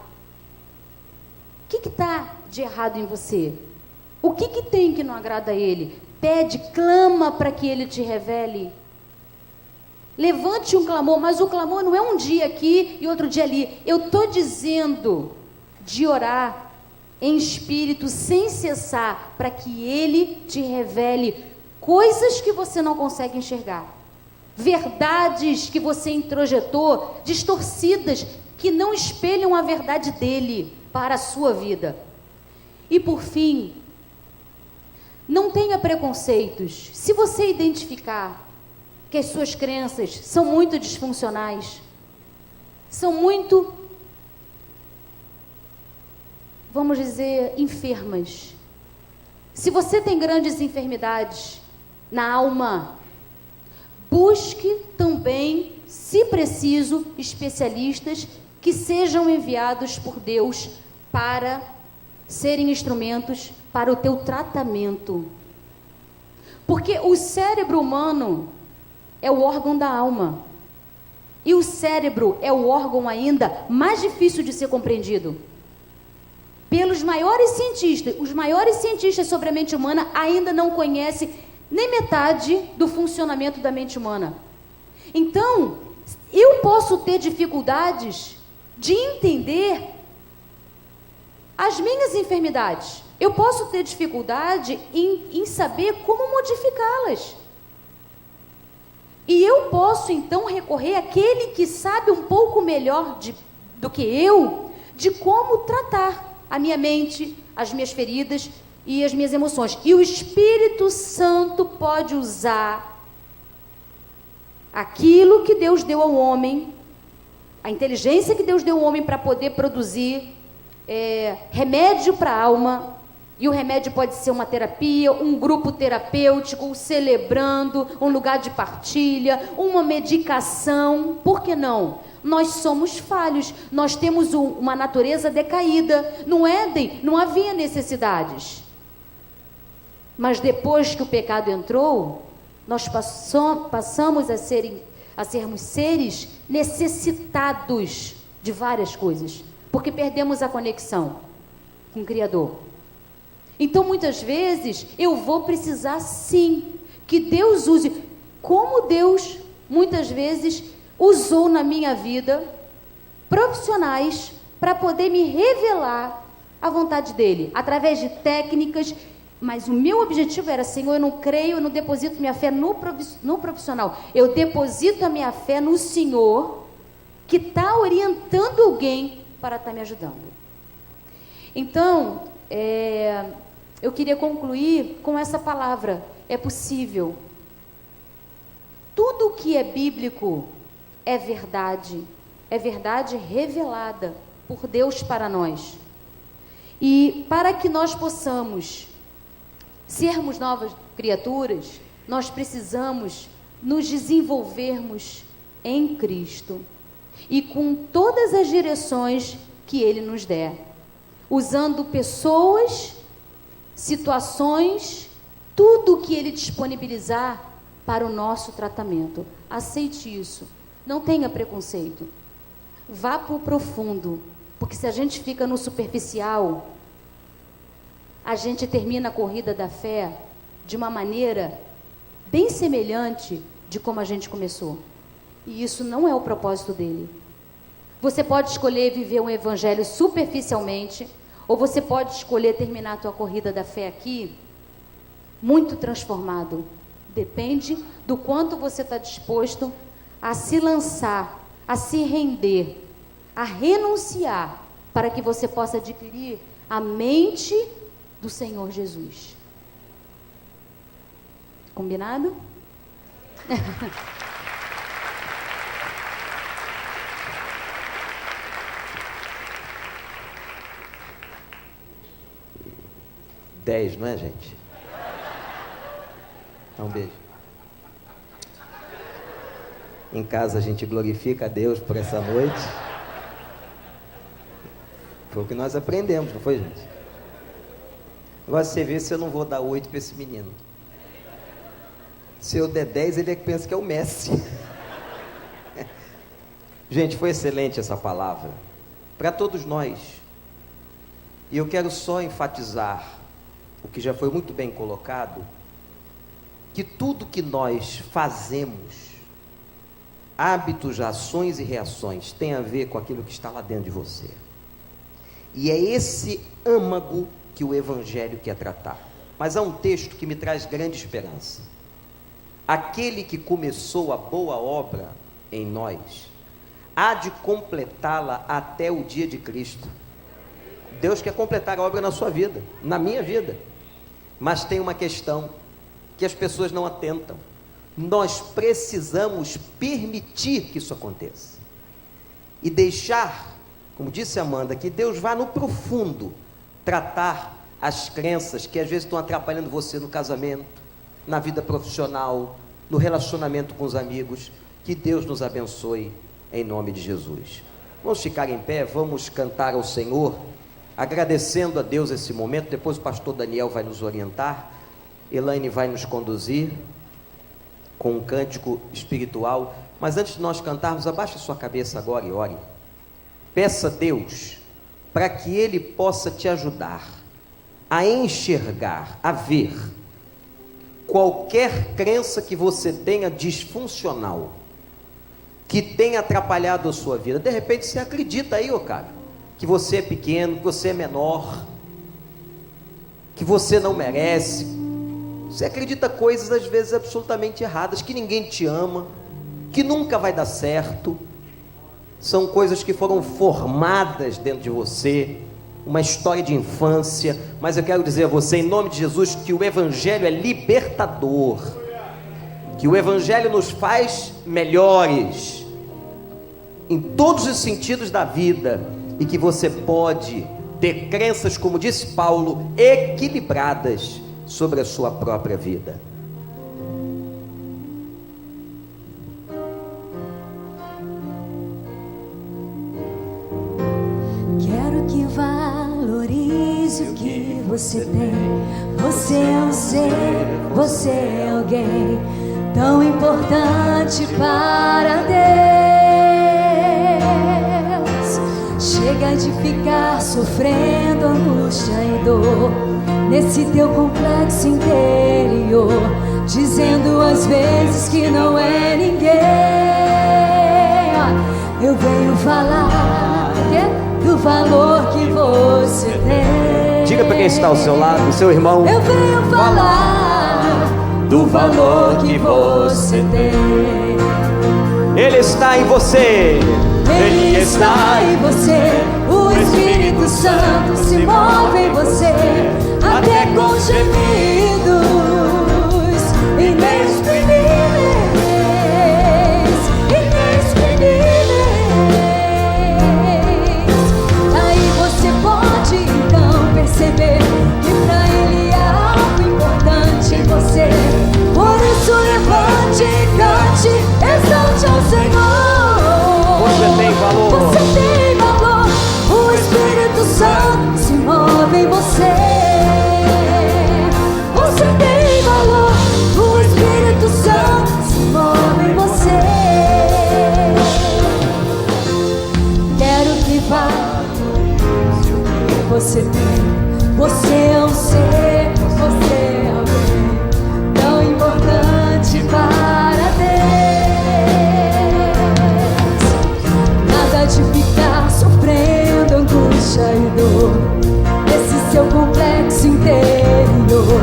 O que está de errado em você? O que tem que não agrada a ele? Pede, clama para que ele te revele. Levante um clamor, mas o clamor não é um dia aqui e outro dia ali. Eu estou dizendo de orar em espírito sem cessar, para que ele te revele coisas que você não consegue enxergar, verdades que você introjetou, distorcidas, que não espelham a verdade dele para a sua vida. E por fim, não tenha preconceitos. Se você identificar que as suas crenças são muito disfuncionais, são muito, vamos dizer, enfermas. Se você tem grandes enfermidades na alma, busque também, se preciso, especialistas que sejam enviados por Deus para serem instrumentos para o teu tratamento. Porque o cérebro humano é o órgão da alma. E o cérebro é o órgão ainda mais difícil de ser compreendido. Pelos maiores cientistas, os maiores cientistas sobre a mente humana ainda não conhecem nem metade do funcionamento da mente humana. Então, eu posso ter dificuldades de entender as minhas enfermidades. Eu posso ter dificuldade em saber como modificá-las. E eu posso então recorrer àquele que sabe um pouco melhor do que eu, de como tratar a minha mente, as minhas feridas e as minhas emoções. E o Espírito Santo pode usar aquilo que Deus deu ao homem, a inteligência que Deus deu ao homem para poder produzir remédio para a alma. E o remédio pode ser uma terapia, um grupo terapêutico, celebrando, um lugar de partilha, uma medicação. Por que não? Nós somos falhos, nós temos uma natureza decaída. No Éden não havia necessidades. Mas depois que o pecado entrou, nós passamos a sermos seres necessitados de várias coisas, porque perdemos a conexão com o Criador. Então, muitas vezes, eu vou precisar, sim, que Deus use, como Deus, muitas vezes, usou na minha vida, profissionais, para poder me revelar a vontade dEle, através de técnicas. Mas o meu objetivo era, Senhor, eu não creio, eu não deposito minha fé no profissional. Eu deposito a minha fé no Senhor, que está orientando alguém para estar me ajudando. Então, eu queria concluir com essa palavra: é possível. Tudo que é bíblico é verdade revelada por Deus para nós. E para que nós possamos sermos novas criaturas, nós precisamos nos desenvolvermos em Cristo e com todas as direções que Ele nos der, usando pessoas, situações, tudo que Ele disponibilizar para o nosso tratamento. Aceite isso, não tenha preconceito, vá para o profundo, porque se a gente fica no superficial, a gente termina a corrida da fé de uma maneira bem semelhante de como a gente começou. E isso não é o propósito dele. Você pode escolher viver um evangelho superficialmente, ou você pode escolher terminar a tua corrida da fé aqui muito transformado. Depende do quanto você está disposto a se lançar, a se render, a renunciar, para que você possa adquirir a mente do Senhor Jesus. Combinado? Dez, não é, gente? Então, um beijo. Em casa a gente glorifica a Deus por essa noite. Foi o que nós aprendemos, não foi, gente? Agora você vê se eu não vou dar 8 para esse menino. Se eu der 10, ele é que pensa que é o Messi. Gente, foi excelente essa palavra para todos nós. E eu quero só enfatizar o que já foi muito bem colocado, que tudo que nós fazemos, hábitos, ações e reações, tem a ver com aquilo que está lá dentro de você. E é esse âmago que o Evangelho quer tratar. Mas há um texto que me traz grande esperança. Aquele que começou a boa obra em nós, há de completá-la até o dia de Cristo. Deus quer completar a obra na sua vida, na minha vida. Mas tem uma questão que as pessoas não atentam. Nós precisamos permitir que isso aconteça. E deixar, como disse Amanda, que Deus vá no profundo tratar as crenças que às vezes estão atrapalhando você no casamento, na vida profissional, no relacionamento com os amigos. Que Deus nos abençoe em nome de Jesus. Vamos ficar em pé, vamos cantar ao Senhor, agradecendo a Deus esse momento. Depois o pastor Daniel vai nos orientar, Elaine vai nos conduzir com um cântico espiritual. Mas antes de nós cantarmos, abaixe a sua cabeça agora e ore. Peça a Deus para que Ele possa te ajudar a enxergar, a ver qualquer crença que você tenha disfuncional, que tenha atrapalhado a sua vida. De repente você acredita aí, cara, que você é pequeno, que você é menor, que você não merece. Você acredita coisas às vezes absolutamente erradas, que ninguém te ama, que nunca vai dar certo. São coisas que foram formadas dentro de você, uma história de infância. Mas eu quero dizer a você, em nome de Jesus, que o Evangelho é libertador, que o Evangelho nos faz melhores em todos os sentidos da vida, e que você pode ter crenças, como disse Paulo, equilibradas sobre a sua própria vida. Quero que valorize o que você tem. Você é um ser, você é alguém tão importante para Deus. Chega de ficar sofrendo angústia e dor nesse teu complexo interior, dizendo às vezes que não é ninguém. Eu venho falar do valor que você tem. Diga para quem está ao seu lado, seu irmão. Eu venho falar do valor que você tem. Ele está em você. Ele está em você. O Espírito Santo se move em você, até com gemidos inexprimíveis. Aí você pode então valor que você tem. Você é um ser, você é alguém tão importante para Deus. Nada de ficar sofrendo angústia e dor, esse seu complexo interior,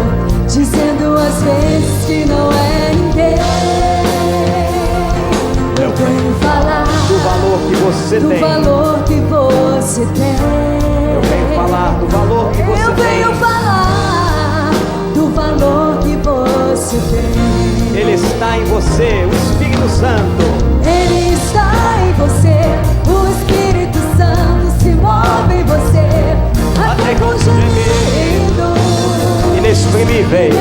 dizendo às vezes que não é ninguém. Eu venho falar do valor que você do tem. valor que você tem. Eu venho falar do valor que você Eu venho tem. falar do valor que você tem. Ele está em você, o Espírito Santo. Ele está em você, o Espírito Santo se move em você, até com gemidos Inexprimíveis.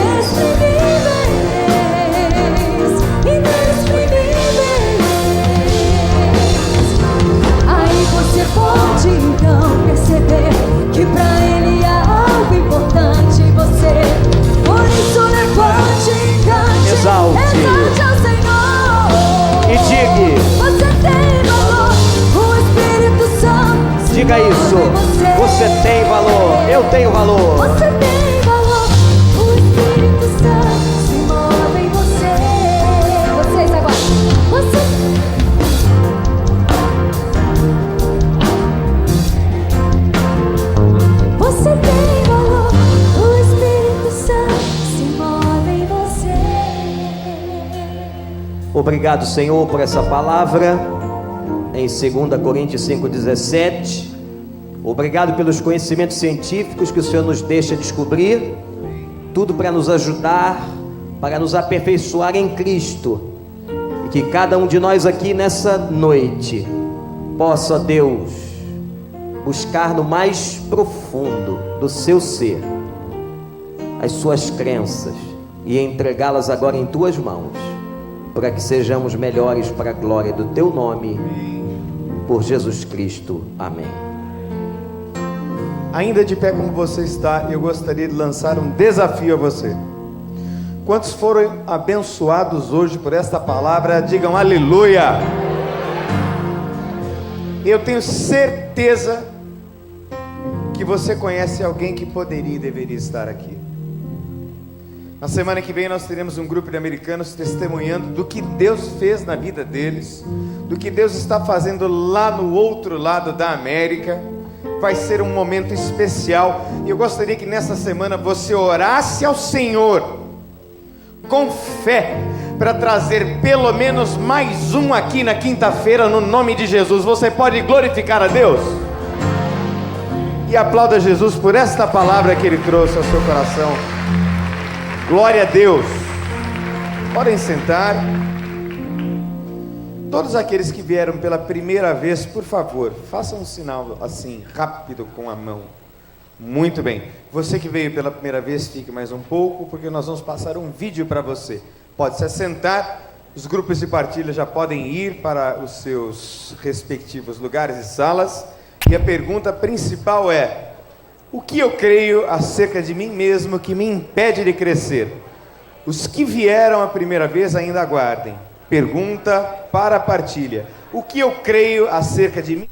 Aí você pode então perceber que pra Ele há algo importante em você. Por isso levante e cante, Exalte ao Senhor e diga: você tem valor, o Espírito Santo. Diga isso. Você tem valor. Eu tenho valor. Você tem valor, o Espírito Santo se move em você. Vocês agora. Você tem valor, o Espírito Santo se move em você. Obrigado, Senhor, por essa palavra em 2 Coríntios 5,17. Obrigado pelos conhecimentos científicos que o Senhor nos deixa descobrir, tudo para nos ajudar, para nos aperfeiçoar em Cristo, e que cada um de nós aqui nessa noite possa, Deus, buscar no mais profundo do seu ser as suas crenças e entregá-las agora em tuas mãos, para que sejamos melhores para a glória do teu nome, por Jesus Cristo. Amém. Ainda de pé como você está, eu gostaria de lançar um desafio a você. Quantos foram abençoados hoje por esta palavra, digam aleluia. Eu tenho certeza que você conhece alguém que poderia e deveria estar aqui. Na semana que vem nós teremos um grupo de americanos testemunhando do que Deus fez na vida deles, do que Deus está fazendo lá no outro lado da América. Vai ser um momento especial, e eu gostaria que nessa semana você orasse ao Senhor com fé, para trazer pelo menos mais um aqui na quinta-feira, no nome de Jesus. Você pode glorificar a Deus? E aplauda Jesus por esta palavra que Ele trouxe ao seu coração. Glória a Deus. Podem sentar. Todos aqueles que vieram pela primeira vez, por favor, façam um sinal assim, rápido com a mão. Muito bem. Você que veio pela primeira vez, fique mais um pouco, porque nós vamos passar um vídeo para você. Pode se assentar. Os grupos de partilha já podem ir para os seus respectivos lugares e salas. E a pergunta principal é: o que eu creio acerca de mim mesmo que me impede de crescer? Os que vieram a primeira vez ainda aguardem. Pergunta para a partilha: o que eu creio acerca de mim?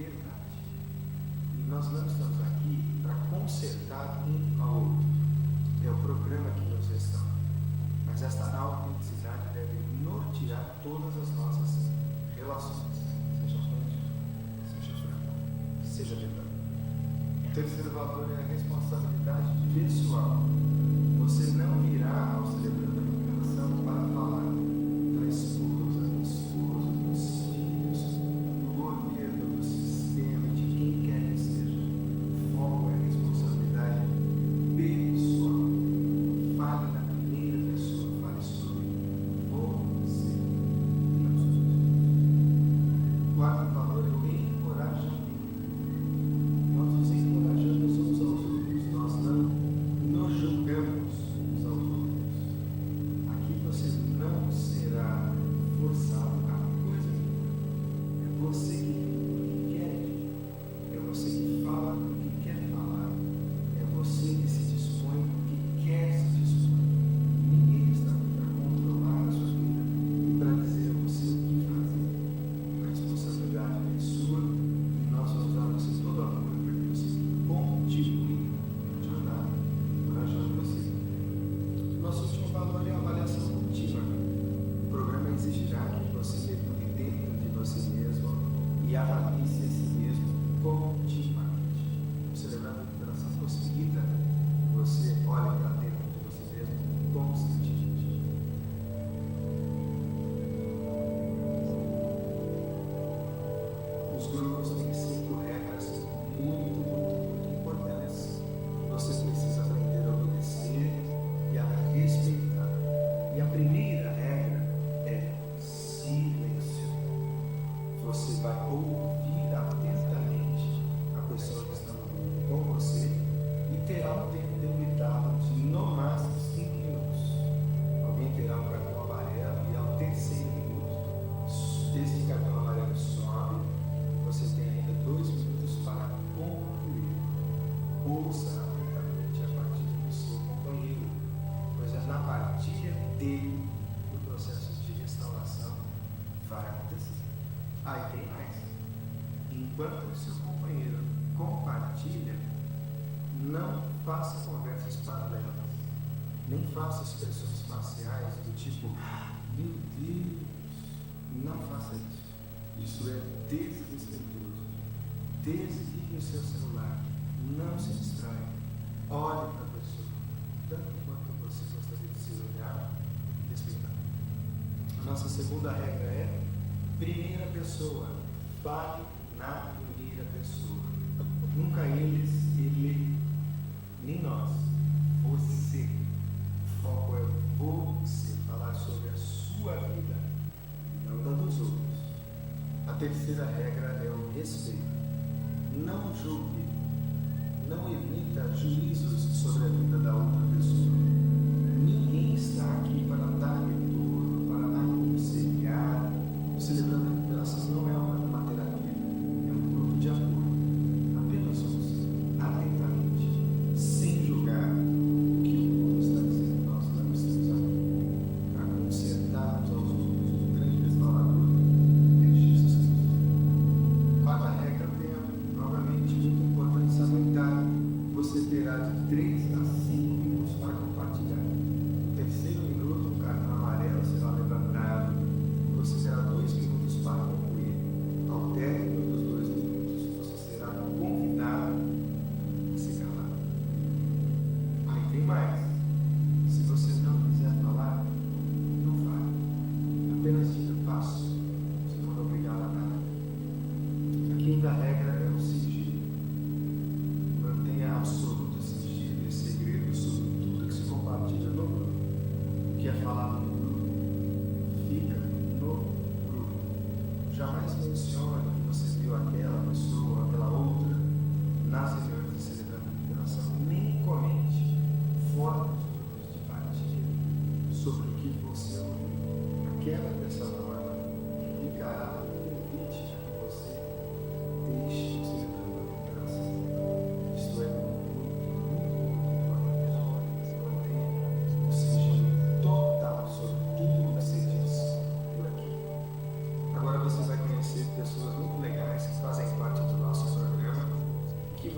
verdade. E nós não estamos aqui para consertar um ao outro. É o programa que nos restaura. Mas esta autenticidade deve nortear todas as nossas relações. Seja autêntico, seja franco, seja verdade. O terceiro valor é a responsabilidade pessoal. Você não virá ao celebrando a recuperação para falar da esposa, do esposo, dos filhos, do governo, do sistema, de quem quer que seja. O foco é a responsabilidade pessoal. Fale na primeira pessoa, fale sobre você, não sobre os outros. O quarto valor é o encorajamento. Nós nos encorajamos uns aos outros, nós não nos julgamos uns aos outros. Aqui você não será forçado a coisa nenhuma. É você que quer, é você que fala o que quer falar, é você que se dispõe o que quer se dispor. Ninguém está aqui para controlar a sua vida e para dizer a você o que fazer. A responsabilidade é sua e nós vamos dar a você todo o apoio para que você continue a jornada, encorajando você. Nosso último valor é a avaliação contínua. O programa exigirá que você mergulhe dentro de você mesmo e avalie-se a si mesmo continuamente. Celebrar a recuperação possibilita que você olhe para dentro de você mesmo constantemente. Os grupos têm 5 regras muito importantes. Você precisa aprender a obedecer e a respeitar. E a primeira regra é silêncio. Você vai ouvir atentamente a pessoa que está no grupo com você e terá um tempo delimitado de no máximo 5 minutos. Alguém terá um cartão amarelo e ao terceiro minuto, este cartão amarelo sobe, você tem ainda 2 minutos para concluir. Ouça atentamente a partilha do seu companheiro, pois é na partilha dele que o processo de restauração vai acontecer. Aí tem mais. Enquanto o seu companheiro compartilha, não faça conversas paralelas, nem faça expressões faciais do tipo, meu Deus, não faça isso. Isso é desrespeitoso. Desligue o seu celular, não se distraia, olhe para a pessoa, tanto quanto você gostaria de se olhar e respeitar. A nossa segunda regra é primeira pessoa, fale na primeira pessoa. Nunca eles, ele, nem nós. Você. O foco é você, falar sobre a sua vida, não da dos outros. A terceira regra é o respeito. Não julgue, não emita juízos sobre a vida da outra pessoa. Ninguém está aqui para dar retorno, para aconselhar. O Celebrando a Recuperação não é uma terapia, é um grupo de apoio. Apenas ouça, atentamente, sem julgar o que o mundo está dizendo. Nós não estamos aqui para consertar uns aos outros. O grande restaurador é Jesus Cristo. Quarta regra, tema, novamente, muito importante salientar. Você terá de 3 a 5 minutos para compartilhar. No terceiro minuto, um cartão amarelo será levantado. Você terá 2 minutos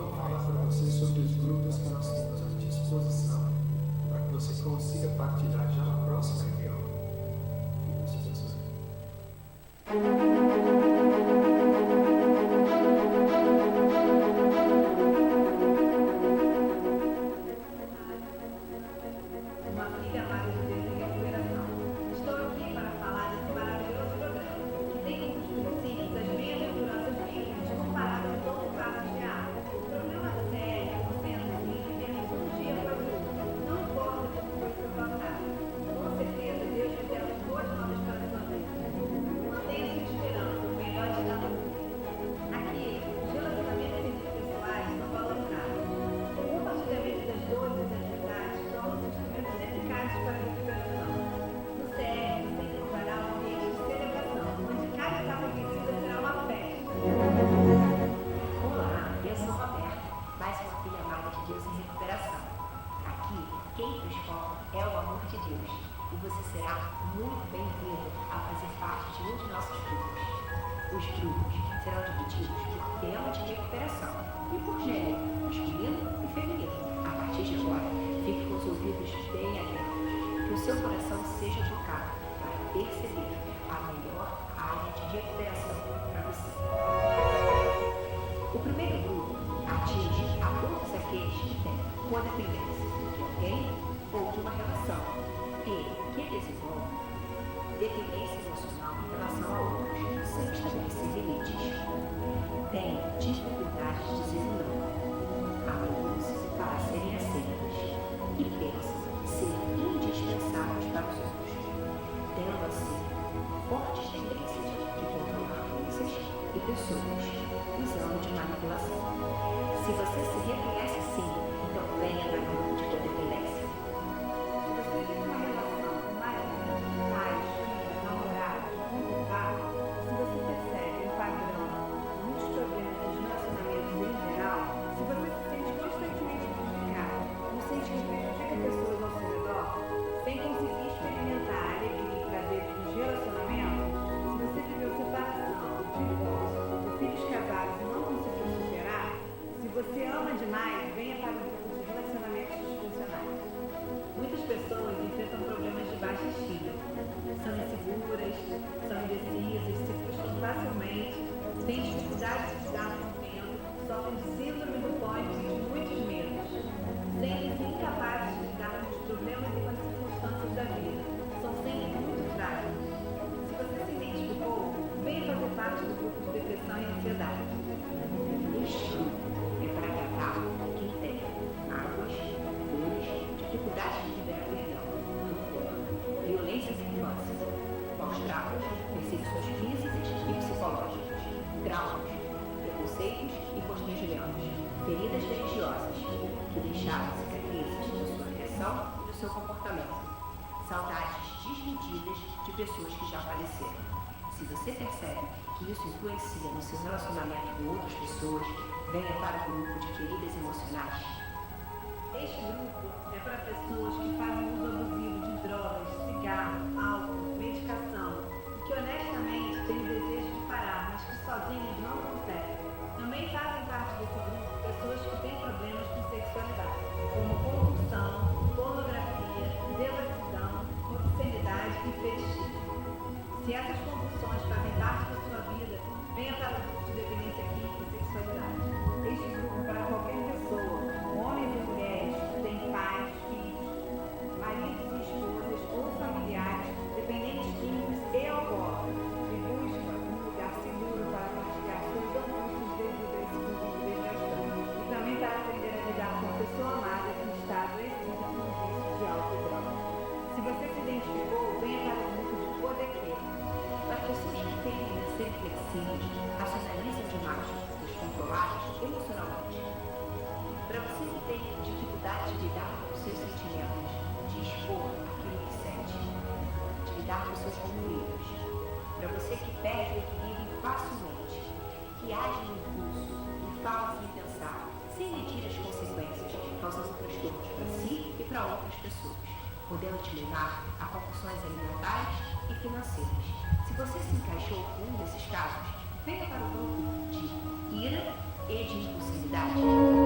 vão falar para você sobre os grupos que nós temos à disposição, para que você consiga partilhar já na próxima reunião. Que Deus te abençoe. Uma filha amada de Deus em recuperação. Estou aqui para falar desse maravilhoso programa, que tem como princípios as bem-aventuranças bíblicas comparadas a 12 passos de água. O problema sério, sendo assim, apenas um dia para o outro. Não importa como foi seu passado. Com certeza, Deus revela boas novas para a sua vida. Mantenha sua esperança, o melhor está por vir. Aqui, os relacionamentos interpessoais são valorizados. O compartilhamento das dores e das verdades tornam-se instrumentos eficazes para a recuperação. No CR, você encontrará um ambiente de celebração, onde cada etapa vencida será uma festa. Olá, eu sou Roberta, mais uma filha amada de Deus em recuperação. Aqui, quem nos foca é o amor de Deus e você será muito bem-vindo a fazer parte de um de nossos grupos. Os grupos serão divididos por tema de recuperação e por gênero, masculino e feminino. A partir de agora, fique com os ouvidos bem abertos, que o seu coração seja tocado para perceber a melhor área de recuperação para você. O primeiro grupo atinge a todos aqueles que têm codependência de alguém ou de uma relação e que desenvolvem dependência emocional em relação a outros, sem estabelecer limites. Têm dificuldades de dizer não a todos para serem aceitos e pensam ser indispensáveis para os outros, tendo assim fortes tendências de controlar coisas e pessoas, usando de manipulação. Se você se reconhece assim, então venha para o grupo de codependência. Se você tem uma relação com marido, pais, filhos, namorados, conjugados, se você percebe um padrão, muitos problemas nos relacionamentos em geral, se você se sente constantemente prejudicado, ou sente que prejudica pessoas ao seu redor, sem conseguir experimentar a alegria e prazer dos relacionamentos, se você viveu separação, divórcio, ou filhos casados e não conseguiu superar, se você ama demais, venha para o grupo de relacionamentos disfuncionais. Muitas pessoas enfrentam problemas de baixa estima. São inseguras, são indecisas, se frustram facilmente, têm dificuldade de lidar com o tempo, sofrem de síndrome do pânico e de muitos medos. Sentem-se incapazes de lidar com os problemas e com as circunstâncias da vida. São sempre muito frágeis. Se você se identificou, venha fazer parte do grupo de depressão e ansiedade. Este grupo é para tratar quem tem mágoas, dores, dificuldade de liberar perdão, rancor, violências em infância, maus tratos, perseguições físicas e psicológicas, traumas, preconceitos e constrangimentos, feridas religiosas que deixaram cicatrizes da sua criação e do seu comportamento, saudades desmedidas de pessoas que já faleceram. Se você percebe que isso influencia no seu relacionamento com outras pessoas, venha para o grupo de feridas emocionais. Este grupo é para pessoas que fazem uso abusivo de drogas, cigarro, álcool, medicação e que honestamente têm o desejo de parar, mas que sozinhos não conseguem. Também fazem parte desse grupo pessoas que têm problemas com sexualidade, como compulsão, pornografia, devassidão, obscenidade e fetichismo. Se essas compulsões fazem parte da sua vida, venha para o grupo de dependência química e sexualidade. Este grupo é para qualquer pessoa, homens e mulheres, que têm pais, filhos, maridos e esposas ou familiares dependentes químicos e alcoólatras e busca um lugar seguro para partilhar suas angústias devido a esse convívio desgastante e também para aprender a lidar com a pessoa amada que está adoecida com o vício de álcool e drogas. Se você se identificou, venha para o grupo de Podequê. Para pessoas que tendem a ser flexíveis, racionalizam demais, descontroladas emocionalmente. Para você que tem dificuldade de lidar com os seus sentimentos, de expor aquilo que sente, de lidar com os seus conflitos. Para você que perde o equilíbrio facilmente, que age no impulso e fala sem pensar, sem medir as consequências, causando transtornos para si e para outras pessoas, podendo te levar a compulsões alimentares e financeiras. Se você se encaixou em um desses casos, venha para o grupo de ira e de impulsividade.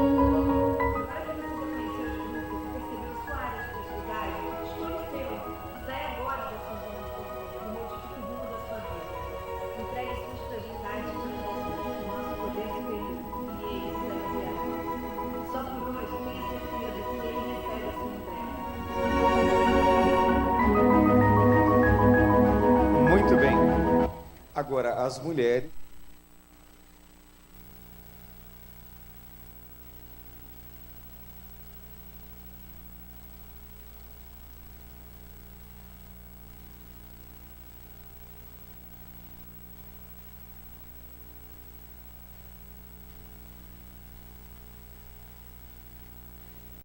Agora, as mulheres